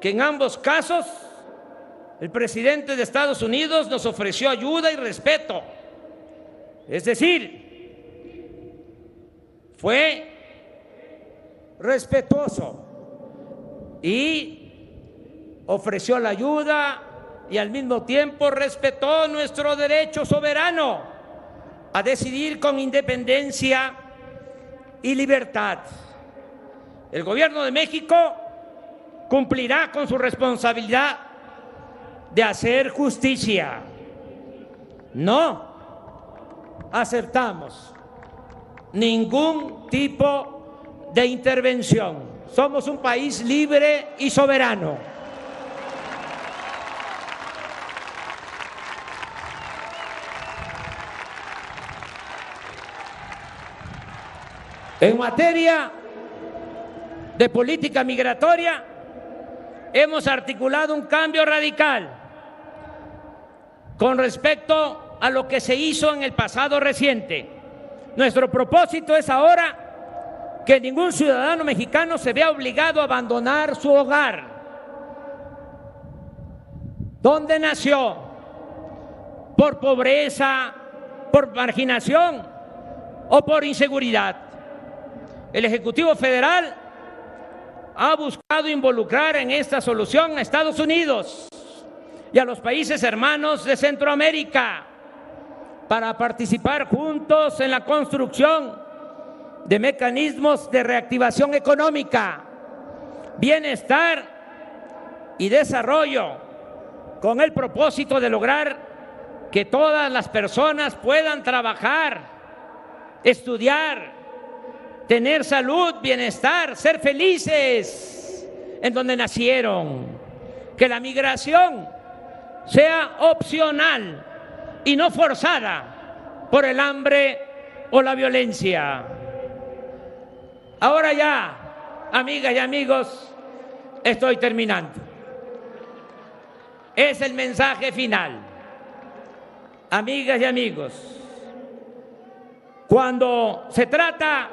que en ambos casos el presidente de Estados Unidos nos ofreció ayuda y respeto. Es decir, fue respetuoso y ofreció la ayuda y al mismo tiempo respetó nuestro derecho soberano a decidir con independencia y libertad. El gobierno de México cumplirá con su responsabilidad de hacer justicia. No aceptamos ningún tipo de intervención. somos un país libre y soberano. En materia de política migratoria, hemos articulado un cambio radical con respecto a lo que se hizo en el pasado reciente. Nuestro propósito es ahora que ningún ciudadano mexicano se vea obligado a abandonar su hogar, donde nació, por pobreza, por marginación o por inseguridad. El Ejecutivo Federal ha buscado involucrar en esta solución a Estados Unidos y a los países hermanos de Centroamérica para participar juntos en la construcción de mecanismos de reactivación económica, bienestar y desarrollo, con el propósito de lograr que todas las personas puedan trabajar, estudiar, tener salud, bienestar, ser felices en donde nacieron, que la migración sea opcional y no forzada por el hambre o la violencia. Ahora ya, amigas y amigos, estoy terminando. Es el mensaje final. Amigas y amigos, cuando se trata,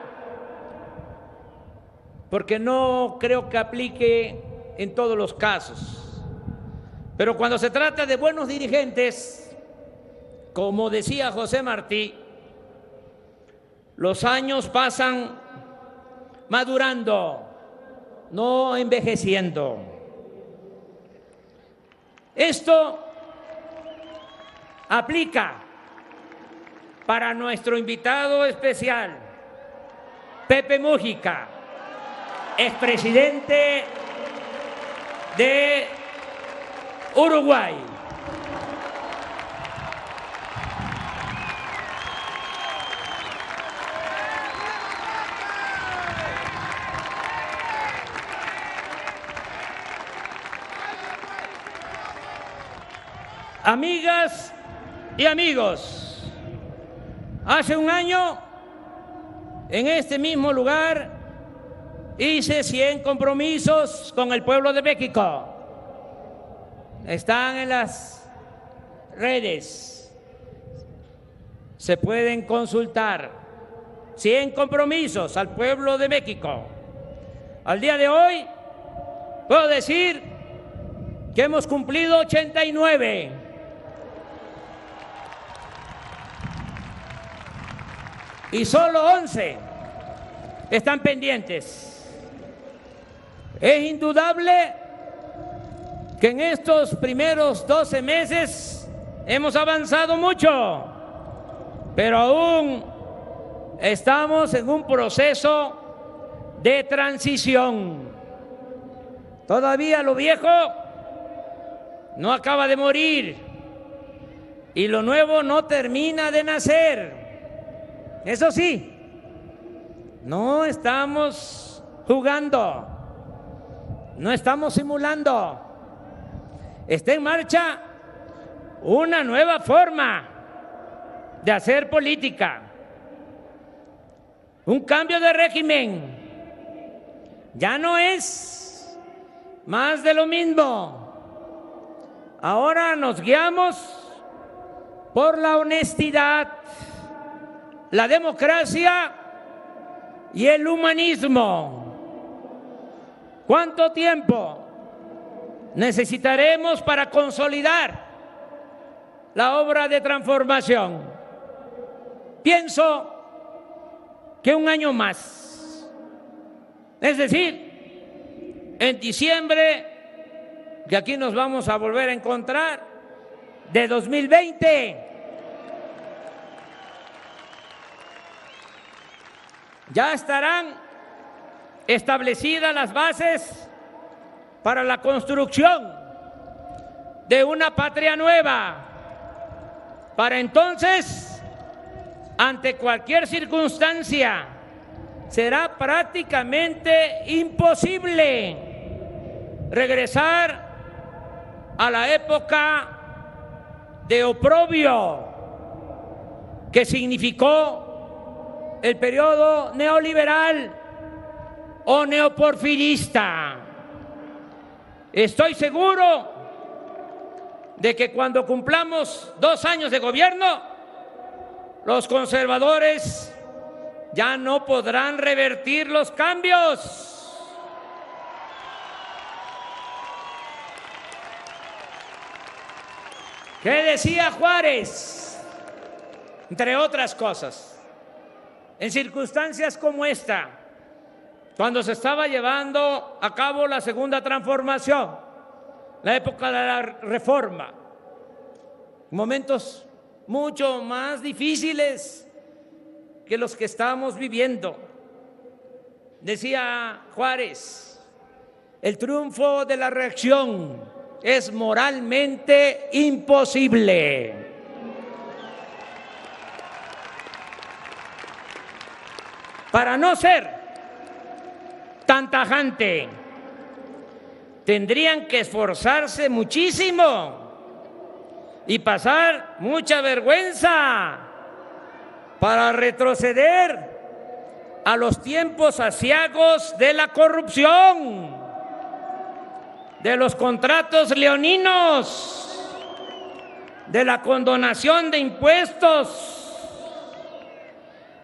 porque no creo que aplique en todos los casos, pero cuando se trata de buenos dirigentes, como decía José Martí, los años pasan madurando, no envejeciendo. Esto aplica para nuestro invitado especial, Pepe Mújica, expresidente de Uruguay. Amigas y amigos, hace un año, en este mismo lugar, hice 100 compromisos con el pueblo de México. Están en las redes, se pueden consultar. 100 compromisos al pueblo de México. Al día de hoy, puedo decir que hemos cumplido 89. Y solo 11 están pendientes. Es indudable que en estos primeros 12 meses hemos avanzado mucho, pero aún estamos en un proceso de transición. Todavía lo viejo no acaba de morir y lo nuevo no termina de nacer. Eso sí, no estamos jugando, no estamos simulando. Está en marcha una nueva forma de hacer política, un cambio de régimen. Ya no es más de lo mismo. Ahora nos guiamos por la honestidad, la democracia y el humanismo. ¿Cuánto tiempo necesitaremos para consolidar la obra de transformación? Pienso que un año más. Es decir, en diciembre, que aquí nos vamos a volver a encontrar, de 2020, ya estarán establecidas las bases para la construcción de una patria nueva. Para entonces, ante cualquier circunstancia será prácticamente imposible regresar a la época de oprobio que significó el periodo neoliberal o neoporfirista. Estoy seguro de que cuando cumplamos 2 años de gobierno, los conservadores ya no podrán revertir los cambios. ¿Qué decía Juárez? Entre otras cosas, en circunstancias como esta, cuando se estaba llevando a cabo la segunda transformación, la época de la Reforma, momentos mucho más difíciles que los que estamos viviendo. Decía Juárez, el triunfo de la reacción es moralmente imposible. Para no ser tan tajante, tendrían que esforzarse muchísimo y pasar mucha vergüenza para retroceder a los tiempos aciagos de la corrupción, de los contratos leoninos, de la condonación de impuestos,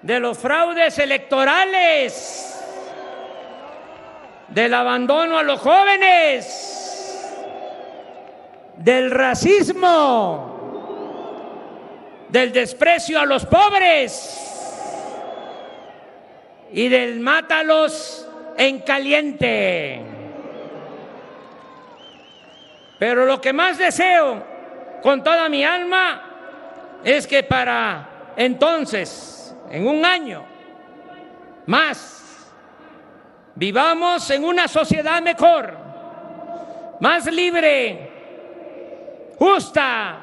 de los fraudes electorales, del abandono a los jóvenes, del racismo, del desprecio a los pobres y del mátalos en caliente. Pero lo que más deseo con toda mi alma es que para entonces, en 1 año más, vivamos en una sociedad mejor, más libre, justa,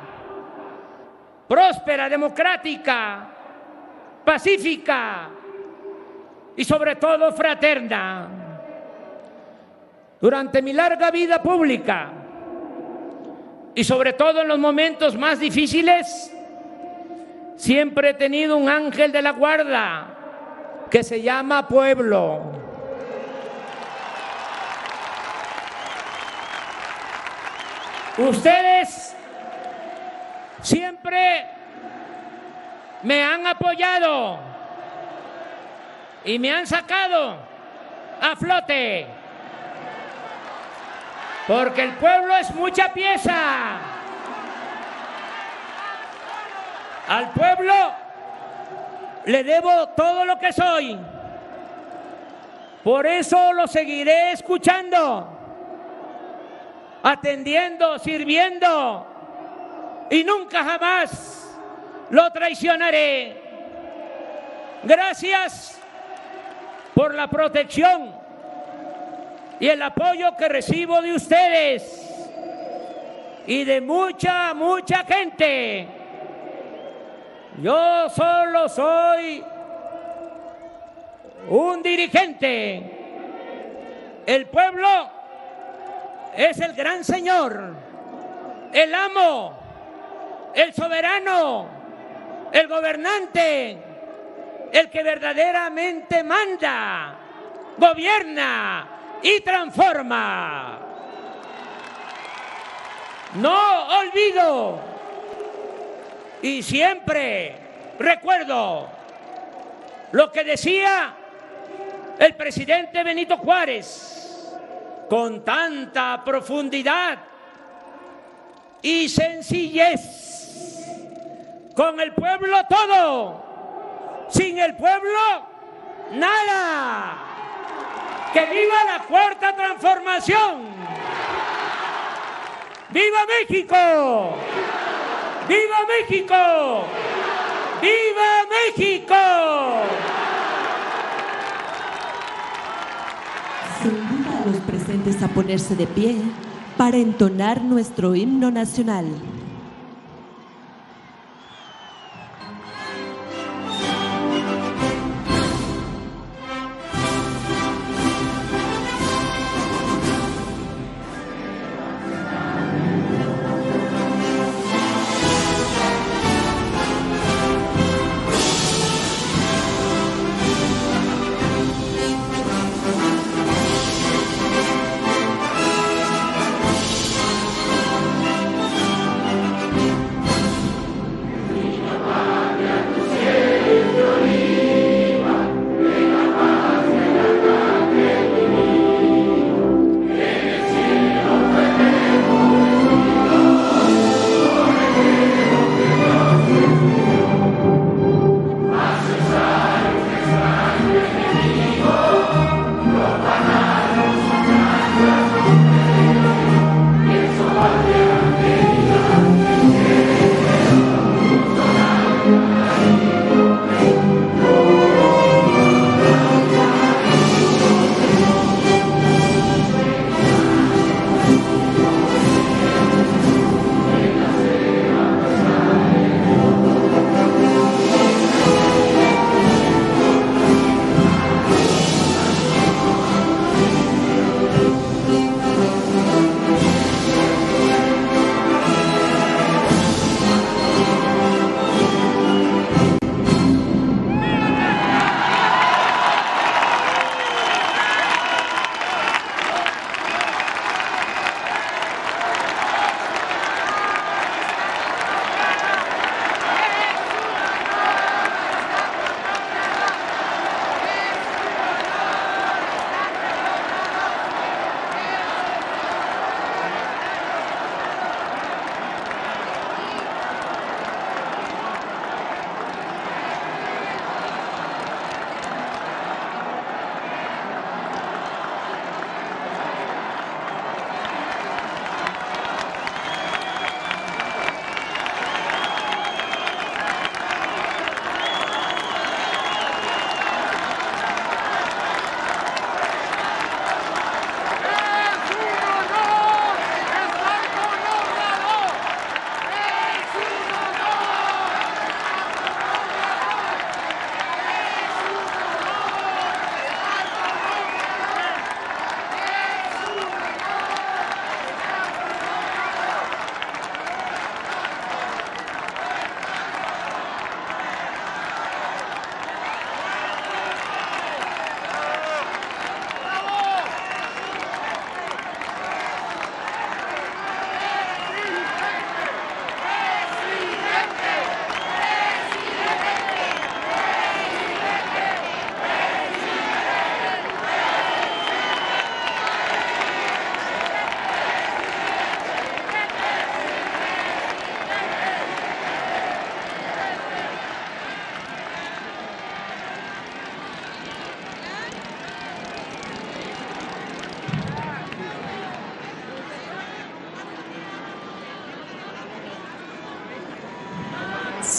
próspera, democrática, pacífica y sobre todo fraterna. Durante mi larga vida pública y sobre todo en los momentos más difíciles, siempre he tenido un ángel de la guarda que se llama pueblo. Ustedes siempre me han apoyado y me han sacado a flote, porque el pueblo es mucha pieza. Al pueblo le debo todo lo que soy. Por eso lo seguiré escuchando, atendiendo, sirviendo, y nunca jamás lo traicionaré. Gracias por la protección y el apoyo que recibo de ustedes y de mucha gente. Yo solo soy un dirigente. El pueblo es el gran señor, el amo, el soberano, el gobernante, el que verdaderamente manda, gobierna y transforma. No olvido y siempre recuerdo lo que decía el presidente Benito Juárez con tanta profundidad y sencillez: con el pueblo todo, sin el pueblo nada. ¡Que viva la cuarta transformación! ¡Viva México! ¡Viva México! ¡Viva México! Se invita a los presentes a ponerse de pie para entonar nuestro himno nacional.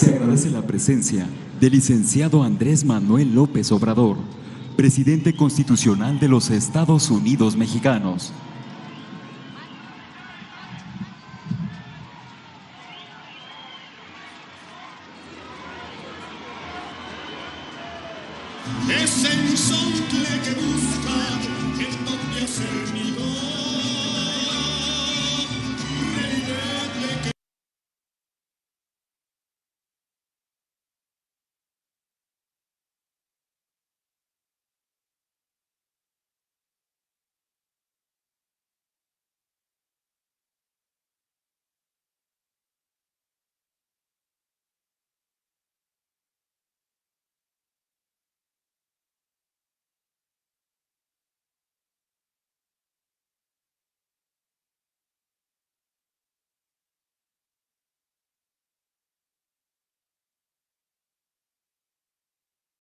Se agradece la presencia del licenciado Andrés Manuel López Obrador, presidente constitucional de los Estados Unidos mexicanos.